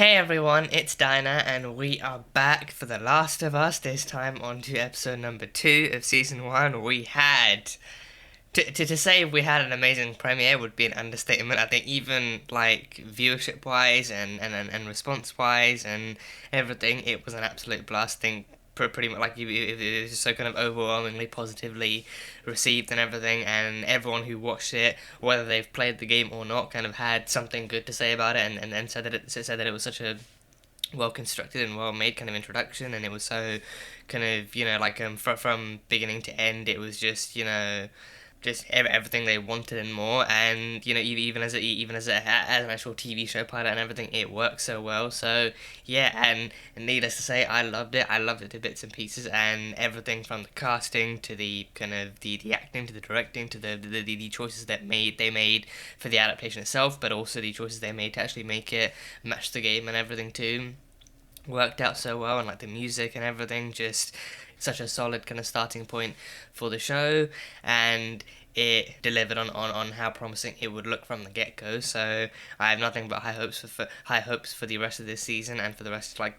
Hey everyone, it's Dinah, and we are back for The Last of Us, this time on to episode number 2 of season 1. We had. To say we had an amazing premiere would be an understatement. I think even like viewership wise and response wise and everything, it was an absolute blast. I think pretty much like it was just so kind of overwhelmingly positively received and everything, and everyone who watched it, whether they've played the game or not, kind of had something good to say about it, and said that it was such a well constructed and well made kind of introduction, and it was so kind of like from beginning to end, it was just just everything they wanted and more. And even as an actual TV show pilot and everything, it works so well. So yeah, and needless to say, I loved it to bits and pieces, and everything from the casting to the kind of the acting to the directing to the choices they made for the adaptation itself, but also the choices they made to actually make it match the game and everything too worked out so well. And like the music and everything, just such a solid kind of starting point for the show, and it delivered on how promising it would look from the get go. So I have nothing but high hopes for the rest of this season and for the rest for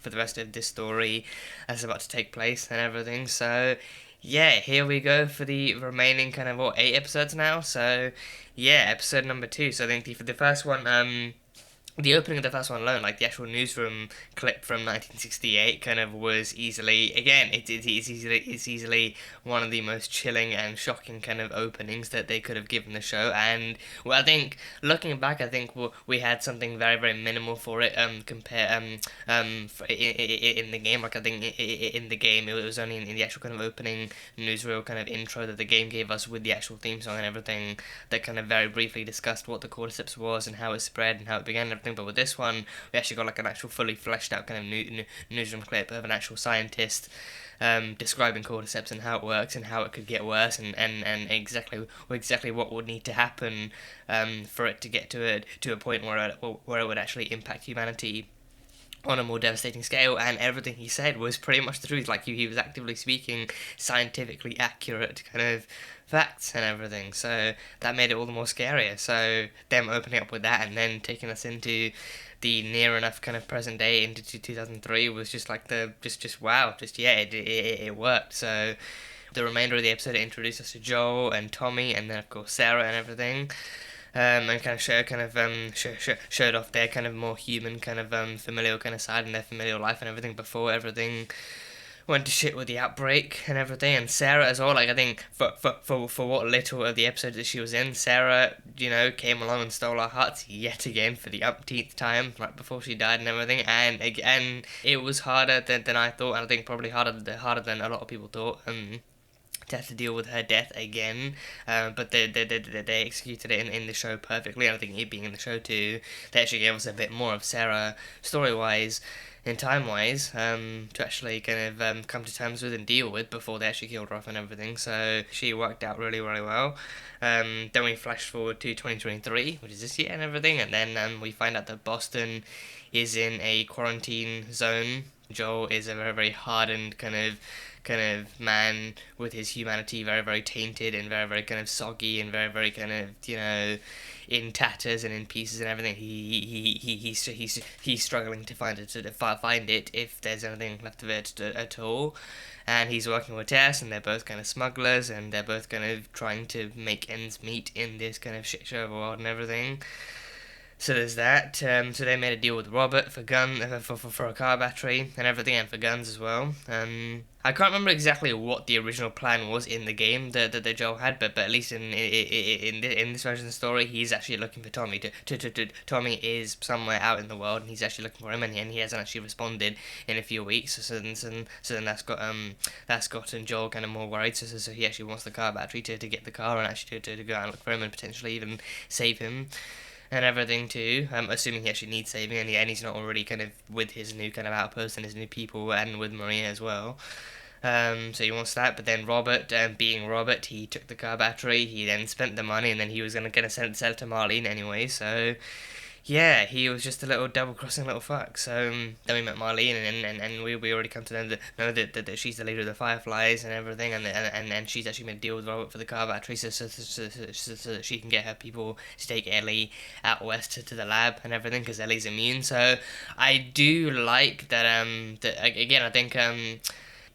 the rest of this story that's about to take place and everything. So yeah, here we go for the remaining kind of 8 episodes now. So yeah, episode number 2. So I think for the first one, the opening of the first one alone, like the actual newsroom clip from 1968, kind of was easily, again, it's easily one of the most chilling and shocking kind of openings that they could have given the show. And well, I think looking back, I think we had something very very minimal for it. In the game, like I think in the game it was only in the actual kind of opening newsreel kind of intro that the game gave us with the actual theme song and everything, that kind of very briefly discussed what the Cordyceps was and how it spread and how it began and everything. But with this one, we actually got like an actual fully fleshed out kind of newsroom clip of an actual scientist describing Cordyceps and how it works and how it could get worse, and exactly what would need to happen for it to get to a point where it would actually impact humanity on a more devastating scale. And everything he said was pretty much the truth. Like he was actively speaking scientifically accurate kind of facts and everything. So that made it all the more scarier. So them opening up with that and then taking us into the near enough kind of present day into 2003 was just like the just wow, just yeah, it worked. So the remainder of the episode introduced us to Joel and Tommy, and then of course Sarah and everything. And kind of showed off their kind of more human kind of familial kind of side and their familial life and everything before everything went to shit with the outbreak and everything. And Sarah as well, like I think for what little of the episode that she was in, Sarah, came along and stole our hearts yet again for the umpteenth time right before she died and everything. And again, it was harder than I thought, and I think probably harder than a lot of people thought. To have to deal with her death again, but they executed it in the show perfectly. And I think it being in the show too, they actually gave us a bit more of Sarah story wise and time wise, to actually kind of come to terms with and deal with before they actually killed her off and everything. So she worked out really really well. Then we flash forward to 2023, which is this year and everything, and then we find out that Boston is in a quarantine zone. Joel is a very very hardened kind of man with his humanity very very tainted and very very kind of soggy and very very kind of in tatters and in pieces and everything. He's struggling to find it if there's anything left of it at all. And he's working with Tess, and they're both kind of smugglers, and they're both kind of trying to make ends meet in this kind of shit show of a world and everything. So there's that. So they made a deal with Robert for for a car battery and everything, and for guns as well. I can't remember exactly what the original plan was in the game that Joel had, but at least in this version of the story, he's actually looking for Tommy. Tommy is somewhere out in the world, and he's actually looking for him, and he hasn't actually responded in a few weeks. So then that's gotten Joel kind of more worried. So he actually wants the car battery to get the car and actually to go out and look for him and potentially even save him and everything too. Assuming he actually needs saving, and he's not already kind of with his new kind of outpost and his new people, and with Maria as well. So he wants that, but then Robert, being Robert, he took the car battery. He then spent the money, and then he was gonna sell it to Marlene anyway. So Yeah, he was just a little double-crossing little fuck. So then we met Marlene, and we already come to know that she's the leader of the Fireflies and everything, and she's actually made a deal with Robert for the car battery, so that she can get her people to take Ellie out west to the lab and everything, because Ellie's immune. So I do like that. That again, I think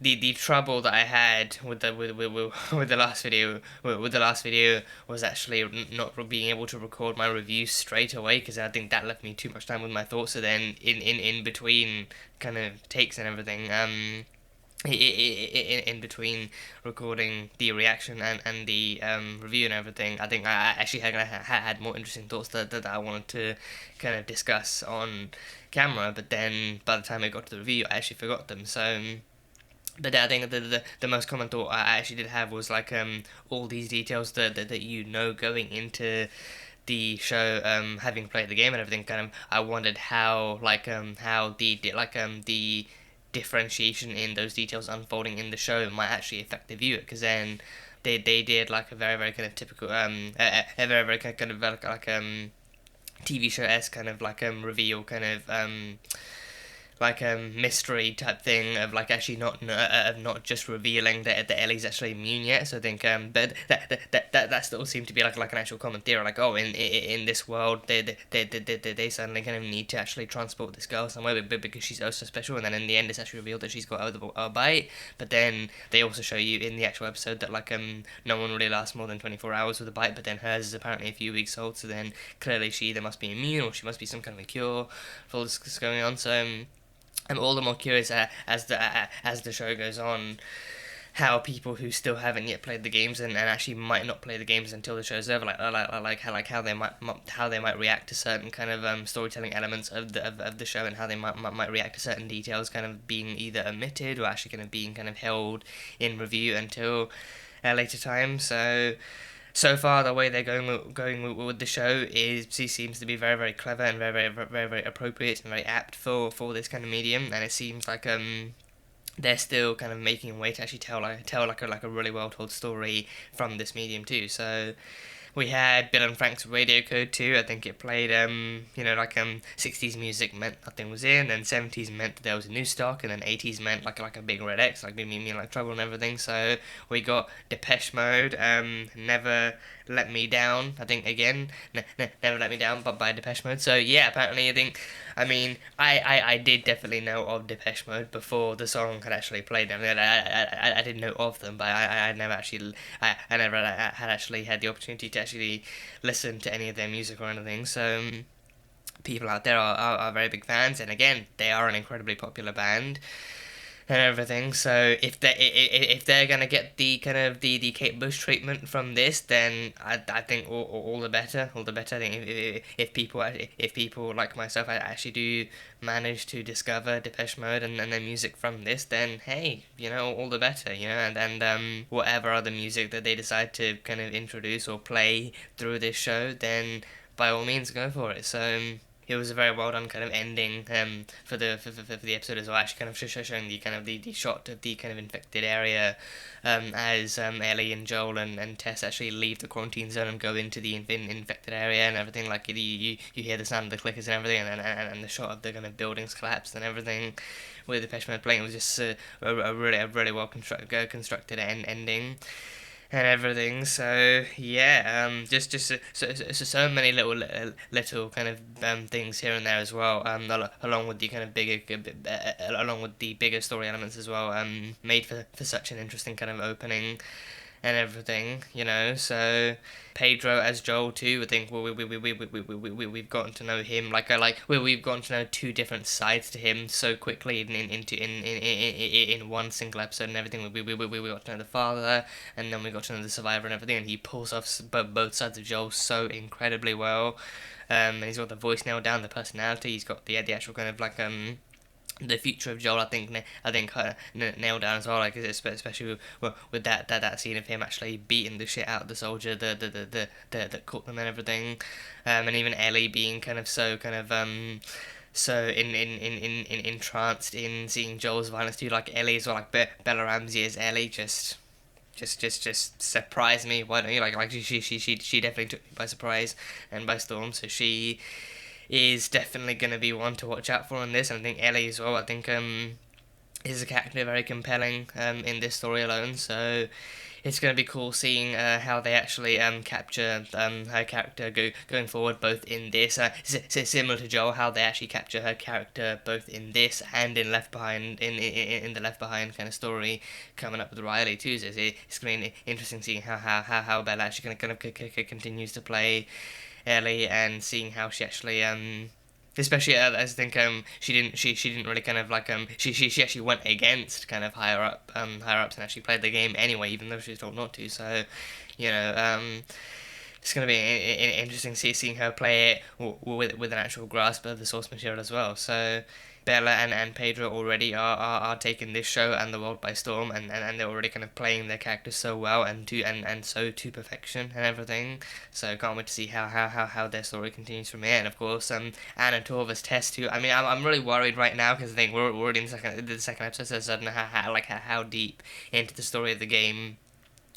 the trouble that I had with with the last video with the last video was actually not being able to record my review straight away, because I think that left me too much time with my thoughts. So then in between kind of takes and everything, in between recording the reaction and the review and everything, I think I actually had more interesting thoughts that I wanted to kind of discuss on camera, but then by the time I got to the review I actually forgot them. So but I think the most common thought I actually did have was like all these details that you know going into the show, having played the game and everything. Kind of I wondered how the differentiation in those details unfolding in the show might actually affect the viewer, because then they did like a very very kind of typical a very very kind of TV show esque kind of like reveal kind of like a mystery type thing of like actually not just revealing that Ellie's actually immune yet. So I think but that still seemed to be like an actual common theory, like, oh, in this world they suddenly kind of need to actually transport this girl somewhere because she's oh so special, and then in the end it's actually revealed that she's got a bite. But then they also show you in the actual episode that like no one really lasts more than 24 hours with a bite, but then hers is apparently a few weeks old, so then clearly she either must be immune or she must be some kind of a cure for all this going on. So I'm all the more curious as the show goes on, how people who still haven't yet played the games and actually might not play the games until the show's over, how they might react to certain kind of storytelling elements of the show, and how they might react to certain details kind of being either omitted or actually kind of being kind of held in review until a later time. So far, the way they're going with the show seems to be very very clever and very appropriate and very apt for this kind of medium, and it seems like they're still kind of making a way to actually tell like a really well told story from this medium too. So we had Bill and Frank's Radio Code too. I think it played 60s music meant nothing was in, and 70s meant that there was a new stock, and then 80s meant like a big red X, like me like trouble and everything. So we got Depeche Mode, Never Let Me Down. I think again, Never Let Me Down, but by Depeche Mode. So yeah, apparently I did definitely know of Depeche Mode before the song had actually played. I mean, I didn't know of them, but I never actually I never had actually had the opportunity to actually listen to any of their music or anything. So people out there are very big fans, and again, they are an incredibly popular band and everything. So if they're gonna get the kind of the Kate Bush treatment from this, then I think all the better, all the better. I think if people like myself I actually do manage to discover Depeche Mode and their music from this, then hey, all the better, and whatever other music that they decide to kind of introduce or play through this show, then by all means go for it. So it was a very well done kind of ending for the episode as well. Actually, kind of showing the kind of the shot of the kind of infected area as Ellie and Joel and Tess actually leave the quarantine zone and go into the infected area and everything. Like you hear the sound of the clickers and everything, and the shot of the kind of buildings collapsed and everything. With the Depeche Mode playing, it was just a really well constructed ending and everything. So yeah, just so many little kind of things here and there as well. Along with the kind of along with the bigger story elements as well. Made for such an interesting kind of opening and everything, So Pedro as Joel too. I think we've gotten to know him we've gotten to know two different sides to him so quickly in one single episode and everything. We got to know the father, and then we got to know the survivor and everything, and he pulls off both sides of Joel so incredibly well. And he's got the voice nailed down, the personality. He's got the actual kind of the future of Joel, I think nailed down as well. Like especially with that scene of him actually beating the shit out of the soldier that caught them and everything, and even Ellie being kind of so so entranced in seeing Joel's violence too. Like Ellie as well, like Bella Ramsey as Ellie, just surprised me. Why don't you like she definitely took me by surprise and by storm. So she is definitely going to be one to watch out for in this, and I think Ellie as well. I think is a character very compelling in this story alone, so it's going to be cool seeing how they actually capture her character going forward, both in this, similar to Joel, how they actually capture her character both in this and in Left Behind, in the Left Behind kind of story coming up with Riley too. So it's going to be interesting seeing how Bella actually kind of continues to play Ellie, and seeing how she actually especially as I think she didn't really kind of like she actually went against kind of higher ups and actually played the game anyway, even though she was told not to. So you know it's going to be interesting seeing her play it with an actual grasp of the source material as well. So Bella and Pedro already are taking this show and the world by storm, and they're already kind of playing their characters so well and so to perfection and everything. So I can't wait to see how their story continues from here. And of course Anna Torva's Tess too. I mean, I'm really worried right now because I think we're already in the second episode, so I don't know how deep into the story of the game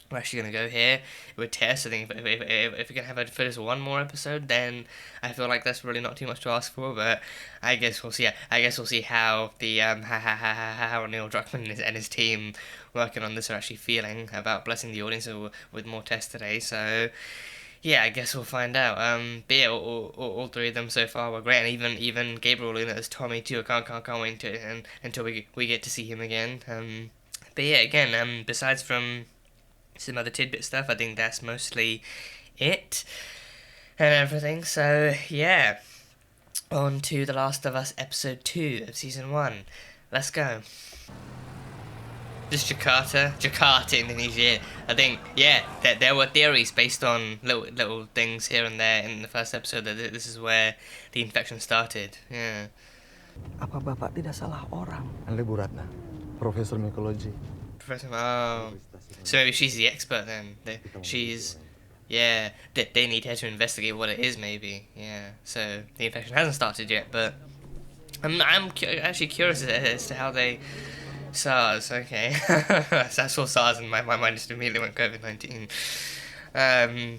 we're actually going to go here with Tess. I think if we can have her for just one more episode, then I feel like that's really not too much to ask for. But I guess we'll see. I guess we'll see how the how Neil Druckmann and his team working on this are actually feeling about blessing the audience with more Tess today. So yeah, I guess we'll find out. But yeah, all three of them so far were great, and even Gabriel Luna as Tommy too. I can't wait until we get to see him again. But yeah, again, besides from some other tidbit stuff, I think that's mostly it and everything. So yeah, on to The Last of Us episode 2 of season 1. Let's go. Just Jakarta, Indonesia. I think, yeah, there were theories based on little things here and there in the first episode that this is where the infection started. Yeah. Apa Bapak tidak salah orang? Ellie Bu Ratna, Professor Mycology. Professor, oh. So maybe she's the expert then. Yeah, they need her to investigate what it is, maybe. Yeah, so the infection hasn't started yet, but I'm actually curious as to how they... SARS, okay. I saw SARS and my mind just immediately went COVID-19.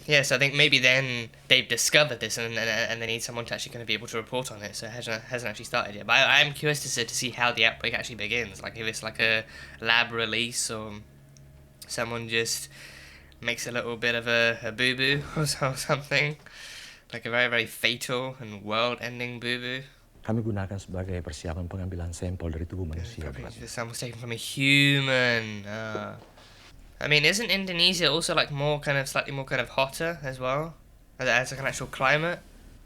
Yeah, so I think maybe then they've discovered this and they need someone to actually kind of be able to report on it, so it hasn't actually started yet. But I'm curious to see how the outbreak actually begins, like if it's like a lab release or someone just makes a little bit of a boo-boo or something, like a very, very fatal and world-ending boo-boo. Kami gunakan sebagai persiapan pengambilan sampel dari tubuh manusia. Someone's taken from a human. I mean, isn't Indonesia also like slightly more kind of hotter as well, as like an actual climate?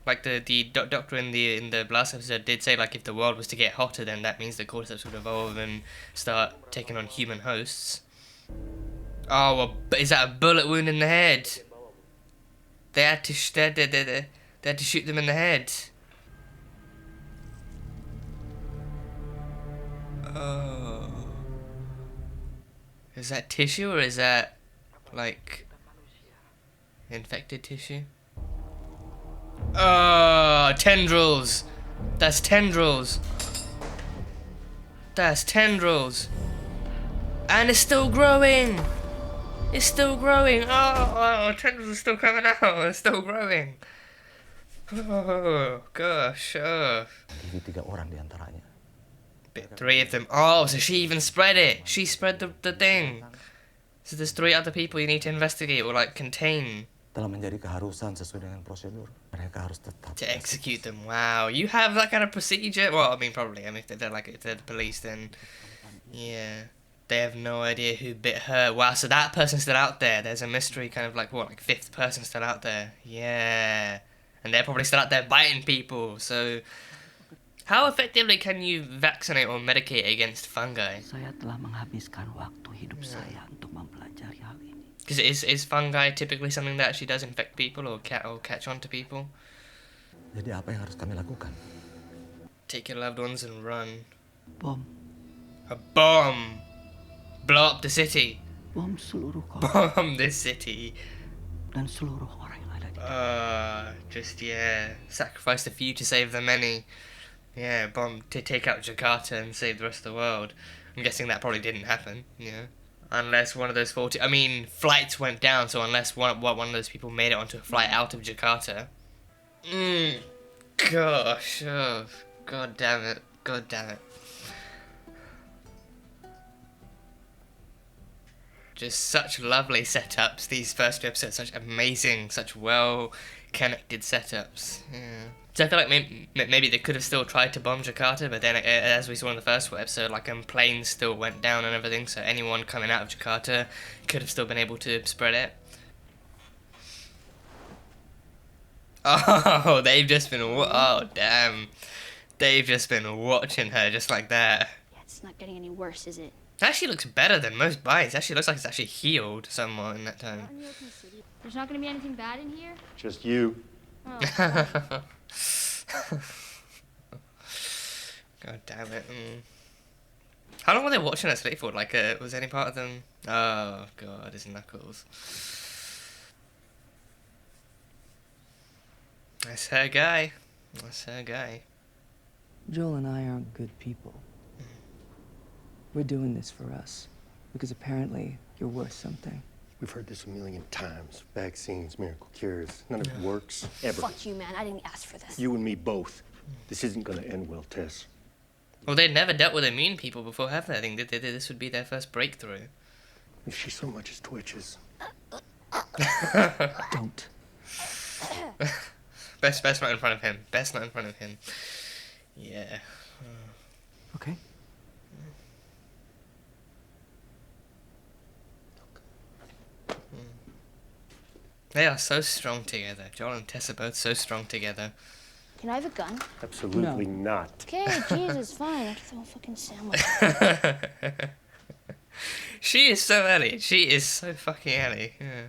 Like the doctor in the last episode did say, like, if the world was to get hotter, then that means the cordyceps would evolve and start taking on human hosts. Oh, well, is that a bullet wound in the head? They had to shoot them in the head. Oh. Is that tissue or is that, like, infected tissue? Oh, tendrils! That's tendrils! That's tendrils! And it's still growing! It's still growing! Oh, tendrils are still coming out! It's still growing! Oh, gosh, oh. 3 orang di antaranya. 3 of them. Oh, so she even spread it. She spread the thing. So there's 3 other people you need to investigate or like contain. Telah menjadi keharusan sesuai dengan prosedur. Mereka harus tetap to execute them. Wow, you have that kind of procedure? Well, I mean, probably. I mean, if they're the police, then yeah, they have no idea who bit her. Wow, so that person's still out there. There's a mystery, kind of like 5th person still out there. Yeah, and they're probably still out there biting people. So. How effectively can you vaccinate or medicate against fungi? Saya telah menghabiskan waktu hidup saya untuk mempelajari hal ini. Because is fungi typically something that actually does infect people or catch on to people? Jadi apa yang harus kami lakukan? Take your loved ones and run. Bom. A bomb! Blow up the city! Bom seluruh kota. Bomb this city! Dan seluruh orang yang ada di sacrifice the few to save the many. Yeah, bomb to take out Jakarta and save the rest of the world. I'm guessing that probably didn't happen, unless one of those flights went down, so unless one of those people made it onto a flight out of Jakarta. Gosh, oh, god damn it, god damn it. Just such lovely setups, these first two episodes, such amazing, such well connected setups. Yeah. So I feel like maybe they could have still tried to bomb Jakarta, but then as we saw in the first episode, like planes still went down and everything, so anyone coming out of Jakarta could have still been able to spread it. Oh, they've just been, oh damn. They've just been watching her just like that. Yeah, it's not getting any worse, is it? It actually looks better than most bites. It actually looks like it's actually healed somewhat in that time. There's not gonna be anything bad in here? Just you. Oh. God damn it. How long were they watching us sleep for? Like, was any part of them? Oh, God, his knuckles. That's her guy. That's her guy. Joel and I aren't good people. We're doing this for us, because apparently you're worth something. We've heard this a million times. Vaccines, miracle cures. None of it works, ever. Fuck you, man. I didn't ask for this. You and me both. This isn't gonna end well, Tess. Well, they'd never dealt with immune people before, have they? I think this would be their first breakthrough. If she so much as twitches. Don't. Best not in front of him. Best not in front of him. Yeah. Okay. They are so strong together. Joel and Tess are both so strong together. Can I have a gun? Absolutely not. Okay, Jesus, fine. I'll throw a fucking sandwich. She is so Ellie. She is so fucking Ellie. Yeah.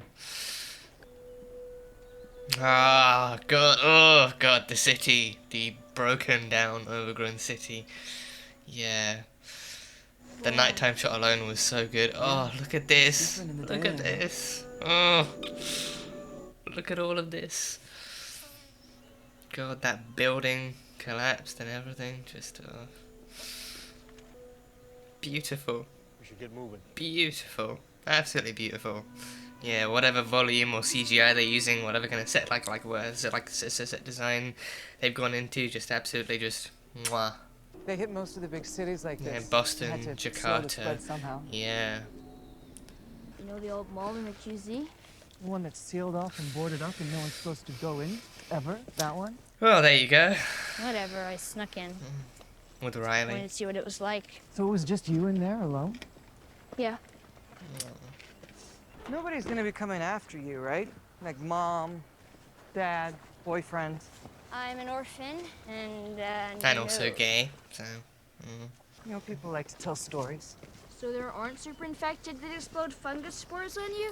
Ah, God. Oh, God. The city. The broken down, overgrown city. Yeah. The nighttime shot alone was so good. Oh, look at this. Look at this. Oh. Look at all of this. God, that building collapsed and everything. Just, beautiful. We should get moving. Beautiful. Absolutely beautiful. Yeah, whatever volume or CGI they're using, whatever kind of set, like set design they've gone into, just absolutely just, mwah. They hit most of the big cities like Yeah, this. Boston, Had to slow the Jakarta. spread somehow. Yeah. You know the old mall in the QZ? The one that's sealed off and boarded up and no one's supposed to go in, ever? That one? Well, there you go. Whatever, I snuck in. With Wanted Riley. to see what it was like. So it was just you in there alone? Yeah. Nobody's gonna be coming after you, right? Like mom, dad, boyfriend. I'm an orphan, and And also gay, so. You know, people like to tell stories. So there aren't super infected that explode fungus spores on you?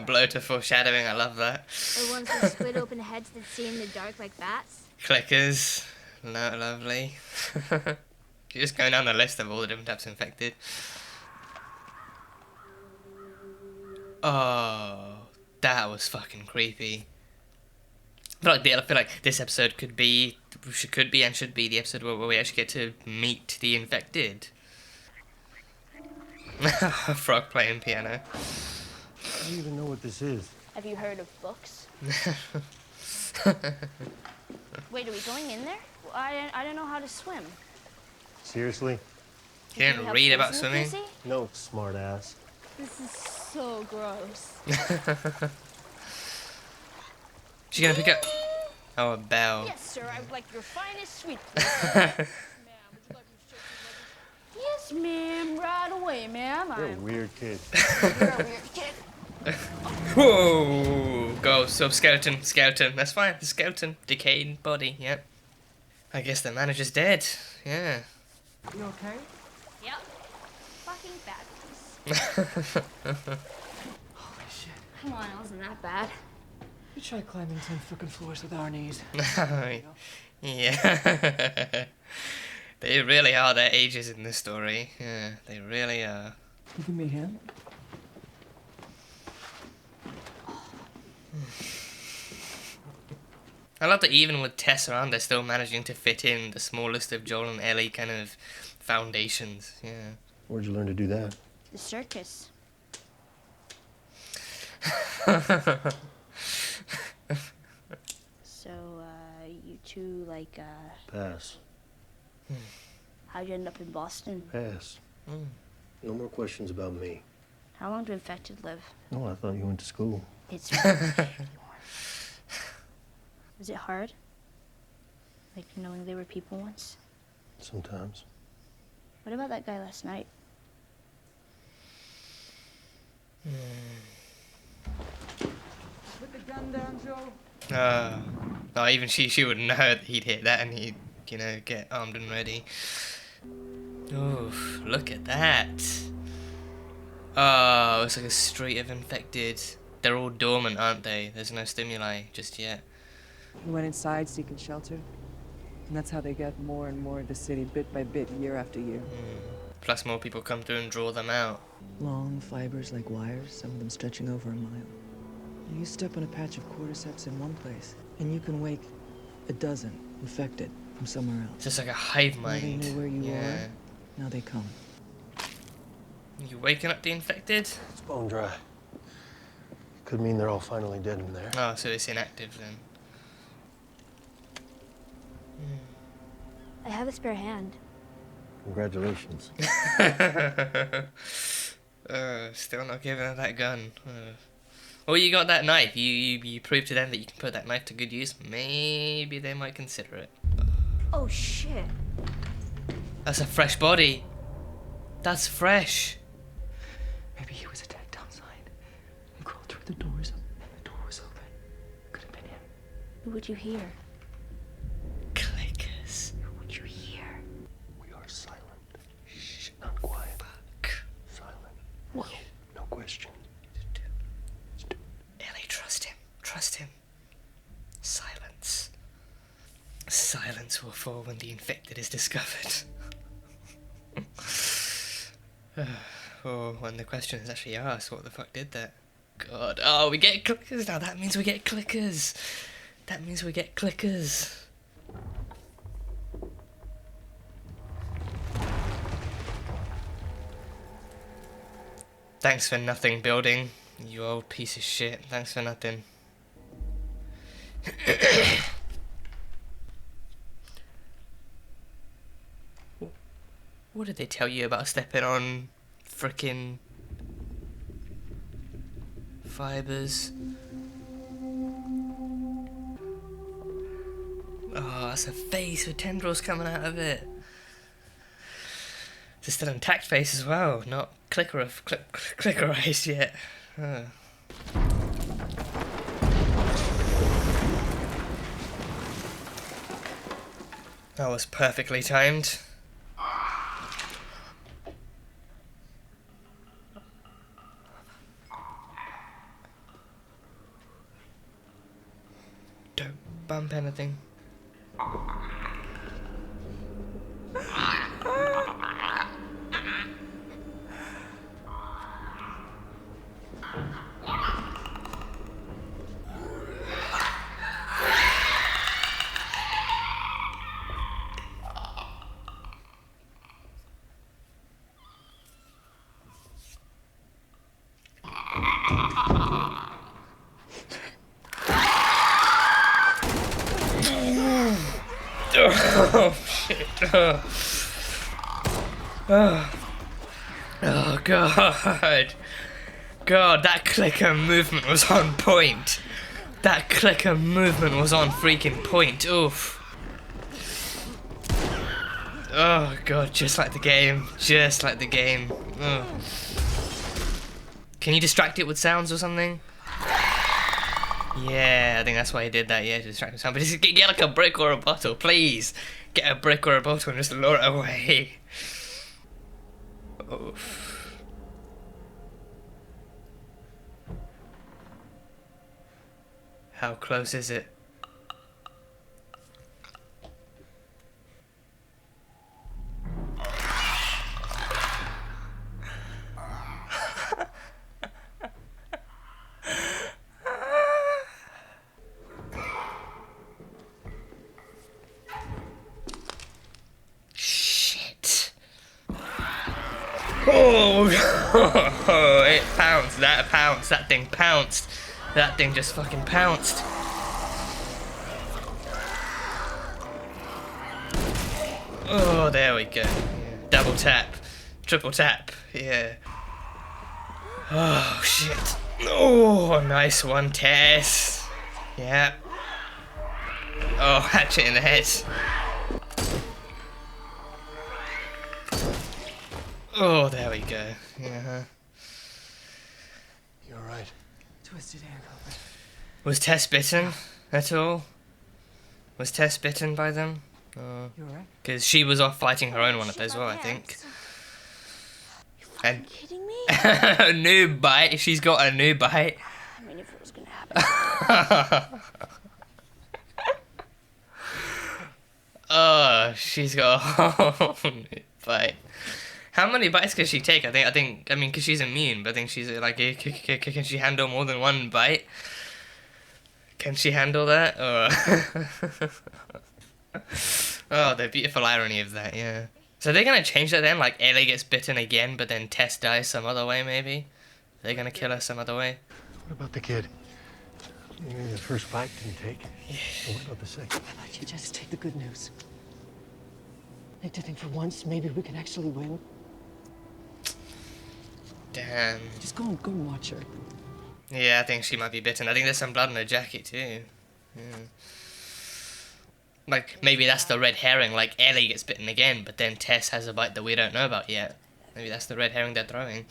Blow to foreshadowing, I love that. Or ones with split open heads that see in the dark like bats? Clickers. No, lovely. You're just going down the list of all the different types of infected. Oh, that was fucking creepy. I feel like this episode could be and should be the episode where we actually get to meet the infected. A frog playing piano. I don't even know what this is. Have you heard of books? Wait, are we going in there? Well, I don't know how to swim. Seriously? You Can we didn't have read holes about in the swimming? pussy? No, smart ass. This is so gross. She's gonna pick up. Oh, a bell. Yes, sir. I would like your finest sweet please. Yes, ma'am. Right away, ma'am. You're a weird kid. You're a weird kid. Whoa! Go, so skeleton. That's fine. The skeleton. Decayed body, yep. I guess the manager's dead. Yeah. You okay? Yep. Fucking fabulous. Holy shit. Come on, it wasn't that bad. You try climbing 10 fucking floors with our knees. Yeah. They really are their ages in this story. Yeah, they really are. You give me a hand? I love that even with Tess around, they're still managing to fit in the smallest of Joel and Ellie kind of foundations. Yeah. Where'd you learn to do that? The circus. So, you two to, like, Pass. how'd you end up in Boston? Pass. No more questions about me. How long do infected live? Oh, I thought you went to school. It's Was it hard? Like, knowing they were people once? Sometimes. What about that guy last night? Put the gun down, Joe. Oh, even she wouldn't know that he'd hit that and he'd, you know, get armed and ready. Oof, look at that. Oh, it's like a street of infected. They're all dormant, aren't they? There's no stimuli just yet. We went inside seeking shelter. And that's how they get more and more of the city, bit by bit, year after year. Plus more people come through and draw them out. Long fibers like wires, some of them stretching over a mile. You step on a patch of cordyceps in one place, and you can wake a dozen infected from somewhere else. It's just like a hive Now they mind. know where you Yeah. are. Now they come. You waking up the infected? It's bone dry. Could mean they're all finally dead in there. Oh, so it's inactive then. I have a spare hand. Congratulations. Still not giving her that gun. Well, you got that knife. You proved to them that you can put that knife to good use. Maybe they might consider it. Oh, shit. That's a fresh body. That's fresh. Maybe he was attacked outside. He crawled through the doors, and the door was open. Could have been him. Who would you hear? Clickers. Who would you hear? We are silent. Shh, not quiet. Fuck. Silent. Whoa. No question. Ellie, trust him. Trust him. Silence. Silence will fall when the infected is discovered. Or when the question is actually asked, what the fuck did that? God. Oh, we get clickers now. That means we get clickers. That means we get clickers. Thanks for nothing, building. You old piece of shit. Thanks for nothing. What did they tell you about stepping on frickin' fibers? Oh, that's a face with tendrils coming out of it. It's still an intact face as well, not clickerized yet. That was perfectly timed. Don't bump anything. Oh shit. Oh god. God, that clicker movement was on point. That clicker movement was on freaking point. Oof. Oh god, just like the game. Just like the game. Oh. Can you distract it with sounds or something? Yeah, I think that's why he did that, yeah, to distract him. But just get like a brick or a bottle, please. Get a brick or a bottle and just lure it away. Oof. How close is it? Oh, it pounced. That pounced. That thing pounced. That thing just fucking pounced. Oh, there we go. Yeah. Double tap. Triple tap. Yeah. Oh, shit. Oh, nice one, Tess. Yeah. Oh, hatchet in the head. Oh, there we go. Yeah. You alright? Twisted ankle. Was Tess bitten at all? Was Tess bitten by them? You alright? Because she was off fighting her own one as well, I think. And Kidding me? new bite. She's got a new bite. I mean, if it was gonna happen. Oh, she's got a whole new bite. How many bites can she take? I mean, because she's immune, but I think she's like, can she handle more than one bite? Can she handle that? Or oh, the beautiful irony of that, yeah. So they're gonna change that then? Like Ellie gets bitten again, but then Tess dies some other way, maybe? They're gonna kill her some other way? What about the kid? Maybe the first bite didn't take. Yeah. What about the second? I'd like you to just take the good news. Like to think for once, maybe we can actually win. Damn. Just go and watch her. Yeah, I think she might be bitten. I think there's some blood on her jacket too. Yeah. Like, maybe that's the red herring, like Ellie gets bitten again, but then Tess has a bite that we don't know about yet. Maybe that's the red herring they're throwing.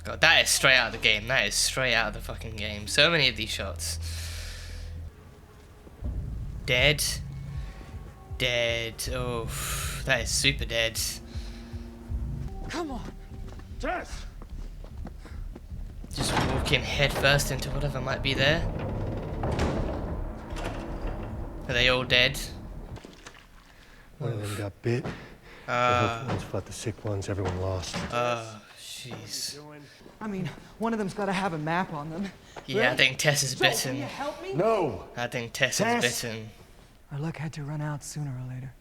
God, that is straight out of the game. That is straight out of the fucking game. So many of these shots. Dead. Dead. Oh, that is super dead. Come on. Tess! Just walking head first into whatever might be there. Are they all dead? One of them got bit. The healthy ones fought the sick ones. Everyone lost. Oh, jeez. I mean, one of them's got to have a map on them. Yeah, I think Tess is Can bitten. you help me? No! I think Tess Tess! is bitten. Our luck had to run out sooner or later.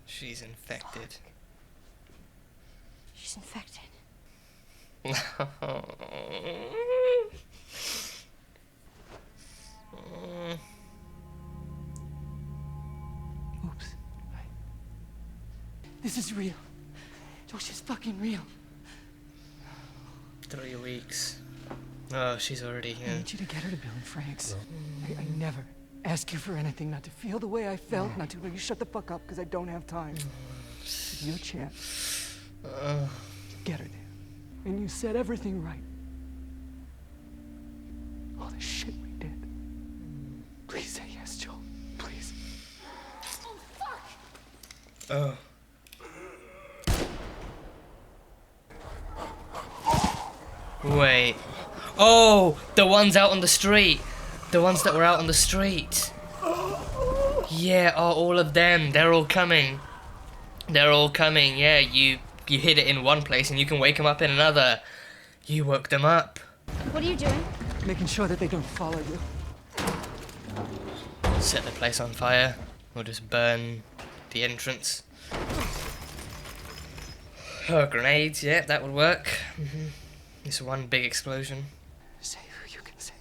She's infected. She's infected. Oops. This is real. Josh is fucking real. 3 weeks. Oh, she's already I here. need you to get her to Bill and Frank's. I never ask you for anything, not to feel the way I felt, not to let you shut the fuck up because I don't have time. It's your chance. Get her there. And you said everything right. All the shit we did. Please say yes, Joel. Please. Oh. Wait. Oh, the ones out on the street. The ones that were out on the street. Yeah, oh, all of them. They're all coming. They're all coming. Yeah, you hit it in one place and you can wake them up in another. You woke them up. What are you doing? Making sure that they don't follow you. Set the place on fire. Or just burn the entrance. Oh, grenades. Yeah, that would work. It's one big explosion. Say who you can say.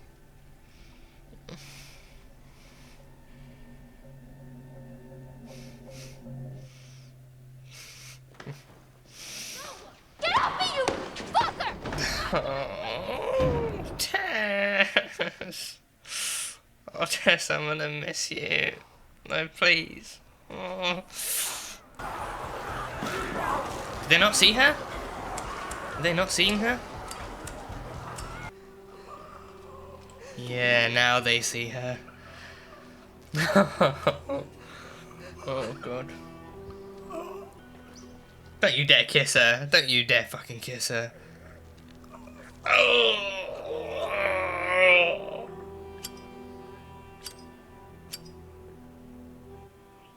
Get off me, you fucker! Oh, Tess. Oh, Tess, I'm gonna miss you. No, please. Oh. Did they not see her? Are they not seeing her? Yeah, now they see her. Oh, God. Don't you dare kiss her. Don't you dare fucking kiss her. Oh.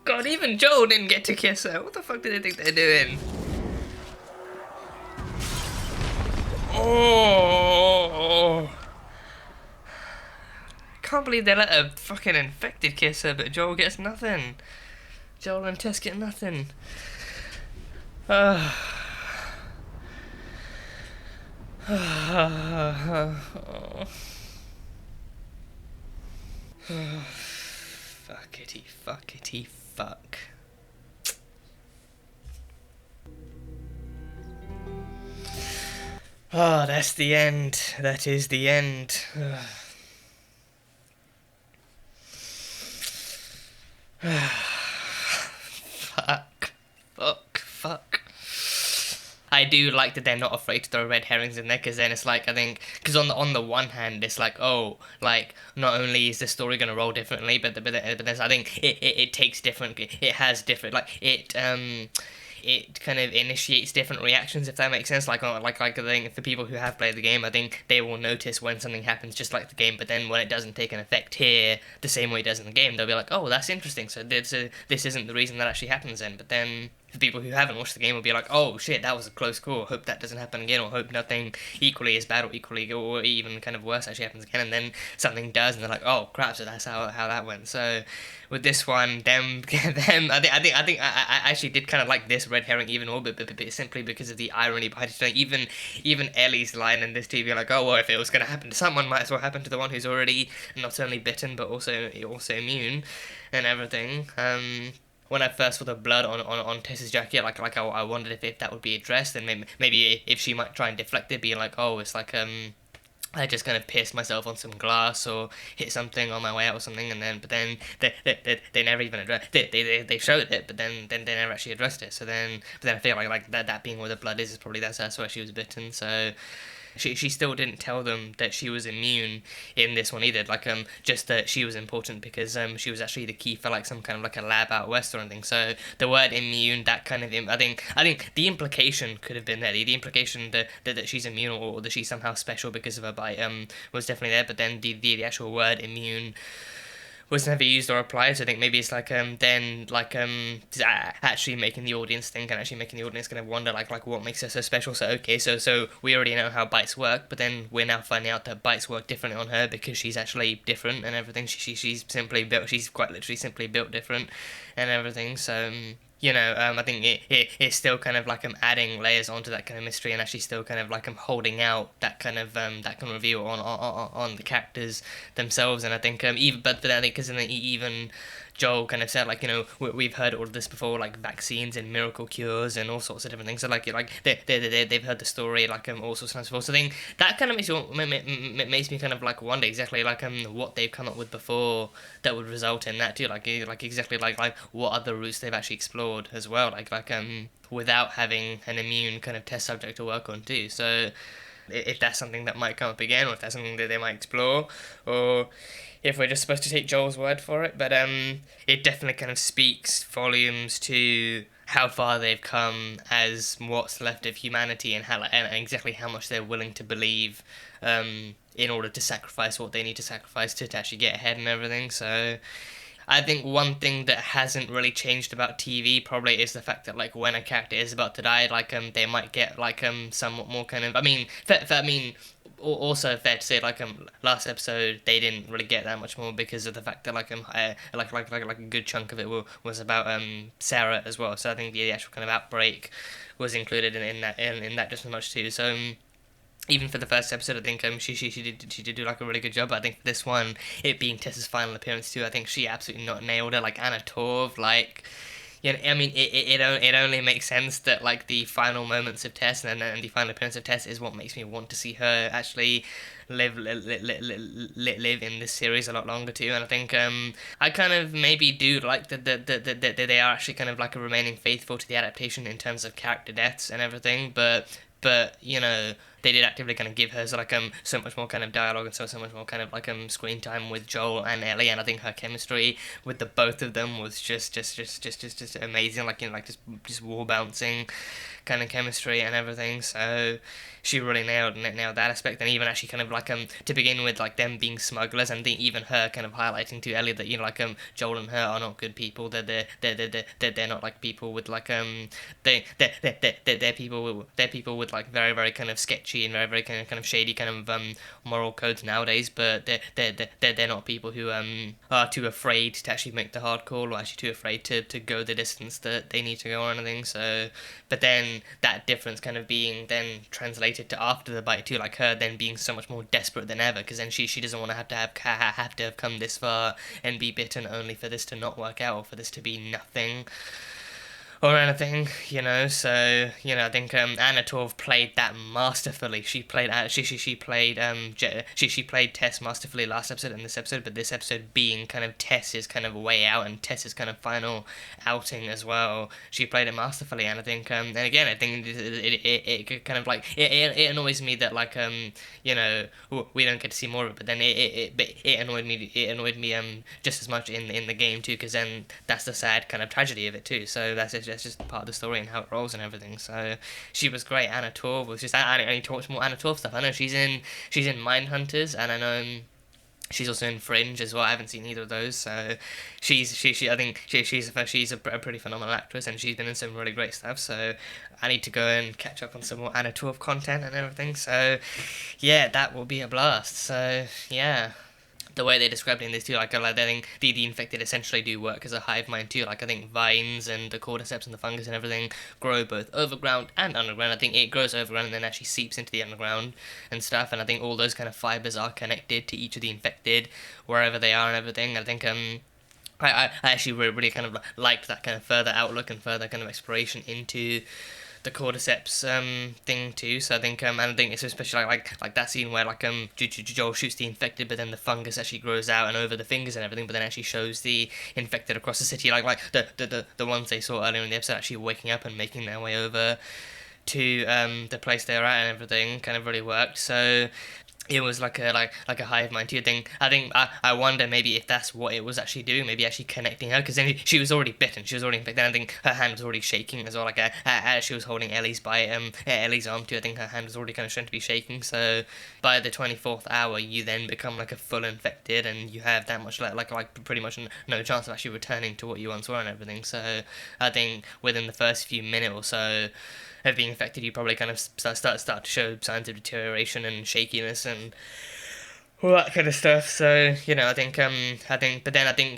God, even Joel didn't get to kiss her. What the fuck do they think they're doing? Oh. Can't believe they let a fucking infected kiss her, but Joel gets nothing. Joel and Tess get nothing. Fuckity fuck. Oh, that's the end. That is the end. Fuck. I do like that they're not afraid to throw red herrings in there, because then it's like, I think, because on the one hand, it's like, oh, like, not only is the story going to roll differently, but there's, I think it takes different, it has different, like, it kind of initiates different reactions, if that makes sense. Like I think for people who have played the game, I think they will notice when something happens just like the game, but then when it doesn't take an effect here the same way it does in the game, they'll be like, oh, that's interesting, so this isn't the reason that actually happens then. But then for people who haven't watched the game will be like, oh shit, that was a close call, hope that doesn't happen again, or hope nothing equally as bad or even kind of worse actually happens again, and then something does and they're like, oh crap, so that's how that went. So with this one, I actually did kind of like this red herring even more, but simply because of the irony behind it. Like even Ellie's line in this TV, like, oh well, if it was going to happen to someone, might as well happen to the one who's already not only bitten but also immune and everything. When I first saw the blood on Tess's jacket, I wondered if that would be addressed, and maybe if she might try and deflect it, being like, oh, it's like I just kind of pierced myself on some glass or hit something on my way out or something, but then they never even addressed they showed it, but then they never actually addressed it. But then I feel like that being where the blood is probably that's where she was bitten. So she still didn't tell them that she was immune in this one either, like just that she was important because she was actually the key for like some kind of like a lab out west or anything. So the word immune, that kind of I think the implication could have been there, the implication that she's immune or that she's somehow special because of her bite was definitely there, but then the actual word immune was never used or applied. So I think maybe it's like actually making the audience think, and actually making the audience kind of wonder like what makes her so special. So okay, so we already know how bites work, but then we're now finding out that bites work differently on her because she's actually different and everything. She's simply built, she's quite literally simply built different and everything. So I think it's still kind of like adding layers onto that kind of mystery, and actually still kind of like holding out that kind of reveal on the characters themselves. And I think but then I think because even Joel kind of said like, we've heard all of this before, like vaccines and miracle cures and all sorts of different things. So like they've heard the story like all sorts of times before. So I think that kind of makes me kind of like wonder exactly like what they've come up with before that would result in that too. Like exactly like what other routes they've actually explored as well. Like without having an immune kind of test subject to work on too. So if that's something that might come up again, or if that's something that they might explore, or if we're just supposed to take Joel's word for it. But it definitely kind of speaks volumes to how far they've come as what's left of humanity, and and exactly how much they're willing to believe in order to sacrifice what they need to sacrifice to actually get ahead and everything. So I think one thing that hasn't really changed about TV probably is the fact that like when a character is about to die, like they might get like somewhat more kind of, also fair to say like last episode they didn't really get that much more because of the fact that like a good chunk of it was about Sarah as well. So I think the actual kind of outbreak was included in that just as much too. So even for the first episode, I think she did do like a really good job. But I think for this one, it being Tess's final appearance too, I think she absolutely not nailed it. Like Anna Torv, like, it only makes sense that like the final moments of Tess and the final appearance of Tess is what makes me want to see her actually live in this series a lot longer too. And I think I kind of maybe do like that they are actually kind of like remaining faithful to the adaptation in terms of character deaths and everything, but they did actively kind of give her so much more kind of dialogue and so much more kind of like screen time with Joel and Ellie, and I think her chemistry with the both of them was just amazing, like just wall bouncing kind of chemistry and everything. So she really nailed that aspect, and even actually kind of like to begin with, like them being smugglers, and even her kind of highlighting to Ellie that Joel and her are not good people. They're not like people with like they're people with like very very kind of sketchy sketchy and very very kind of shady kind of moral codes nowadays, but they're not people who are too afraid to actually make the hard call, or actually too afraid to go the distance that they need to go or anything. So, but then that difference kind of being then translated to after the bite too, like her then being so much more desperate than ever, because then she doesn't want to have have come this far and be bitten only for this to not work out, or for this to be nothing or anything, you know. So, you know, I think Anna Torv played that masterfully. She played she played Tess masterfully last episode and this episode, but this episode being kind of Tess's kind of way out and Tess's kind of final outing as well, she played it masterfully. And I think and again, I think it kind of like it annoys me that, like, you know, we don't get to see more of it, but then it annoyed me just as much in the game too, because then that's the sad kind of tragedy of it too. So that's just part of the story and how it rolls and everything. So she was great. Anna Torv was just, I need to watch more Anna Torv stuff. I know she's in Mindhunters, and I know she's also in Fringe as well. I haven't seen either of those. So I think she's a pretty phenomenal actress, and she's been in some really great stuff. So I need to go and catch up on some more Anna Torv content and everything. So yeah, that will be a blast. So yeah. The way they described it in this too, like I think the infected essentially do work as a hive mind too. Like I think vines and the cordyceps and the fungus and everything grow both overground and underground. I think it grows overground and then actually seeps into the underground and stuff. And I think all those kind of fibers are connected to each of the infected wherever they are and everything. I think I actually really kind of liked that kind of further outlook and further kind of exploration into the cordyceps thing too. So I think and I think it's especially like that scene where like Joel shoots the infected, but then the fungus actually grows out and over the fingers and everything, but then actually shows the infected across the city, like the ones they saw earlier in the episode actually waking up and making their way over to the place they're at and everything kind of really worked. So it was like a hive mind too thing. I wonder maybe if that's what it was actually doing, maybe actually connecting her, because then she was already bitten, she was already infected. I think her hand was already shaking as well, like as she was holding Ellie's arm too. I think her hand was already kind of shown to be shaking. So by the 24th hour, you then become like a full infected, and you have that much like pretty much no chance of actually returning to what you once were and everything. So I think within the first few minutes or so of being infected, you probably kind of start to show signs of deterioration and shakiness and all that kind of stuff. So, you know, I think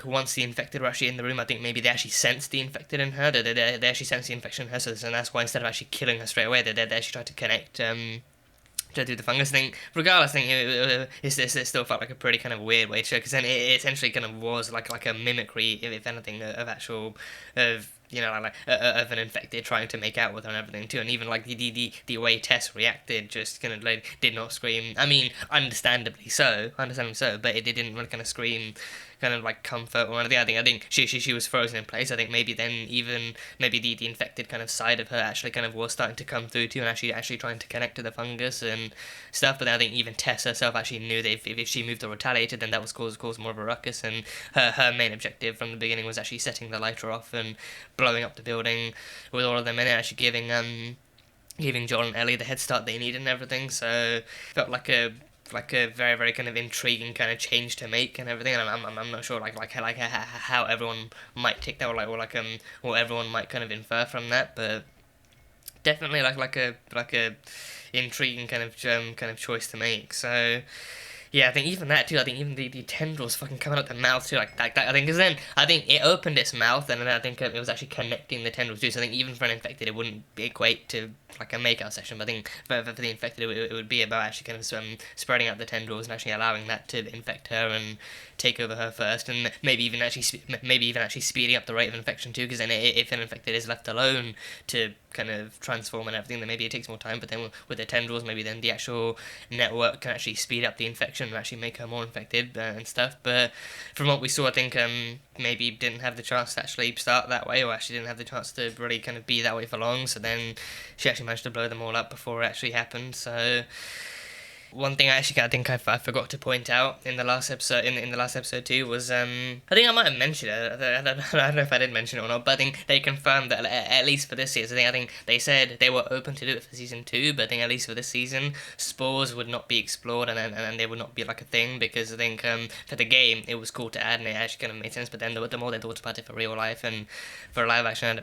once the infected were actually in the room, I think maybe they actually sensed the infected in her. They actually sensed the infection in her, and that's why instead of actually killing her straight away, they actually tried to connect to do the fungus thing. Regardless, I think it still felt like a pretty kind of weird way to show, because then it essentially kind of was like a mimicry, if anything, of you know, like of an infected trying to make out with her and everything too. And even like the way Tess reacted just kind of like did not scream, I mean, understandably so, but it didn't really kind of scream kind of like comfort or anything. I think she was frozen in place. I think maybe then even maybe the infected kind of side of her actually kind of was starting to come through too, and actually trying to connect to the fungus and stuff. But then I think even Tess herself actually knew that if she moved or retaliated, then that was cause more of a ruckus. And her main objective from the beginning was actually setting the lighter off and blowing up the building with all of them in it, actually giving Joel and Ellie the head start they needed and everything. So felt like a very very kind of intriguing kind of change to make and everything. And I'm not sure like how everyone might take that, or what everyone might kind of infer from that, but definitely like a intriguing kind of choice to make. So yeah, I think even that too. I think even the tendrils fucking coming out the mouth too, like that. I think because then I think it opened its mouth, and then I think it was actually connecting the tendrils too. So I think even for an infected, it wouldn't equate to like a makeout session. But I think for the infected, it would be about actually kind of spreading out the tendrils and actually allowing that to infect her and take over her first, and maybe even actually speeding up the rate of infection too. Because then if an infected is left alone to kind of transform and everything, then maybe it takes more time. But then with the tendrils, maybe then the actual network can actually speed up the infection and actually make her more infected and stuff. But from what we saw, I think maybe didn't have the chance to actually start that way, or actually didn't have the chance to really kind of be that way for long. So then she actually managed to blow them all up before it actually happened. So one thing I think I forgot to point out in the last episode, in the last episode too, was I think I might have mentioned it. I don't know if I did mention it or not, but I think they confirmed that at least for this season, I think they said they were open to do it for season 2, but I think at least for this season, spores would not be explored and they would not be like a thing, because I think for the game it was cool to add and it actually kind of made sense. But then the more they thought about it for real life and for a live action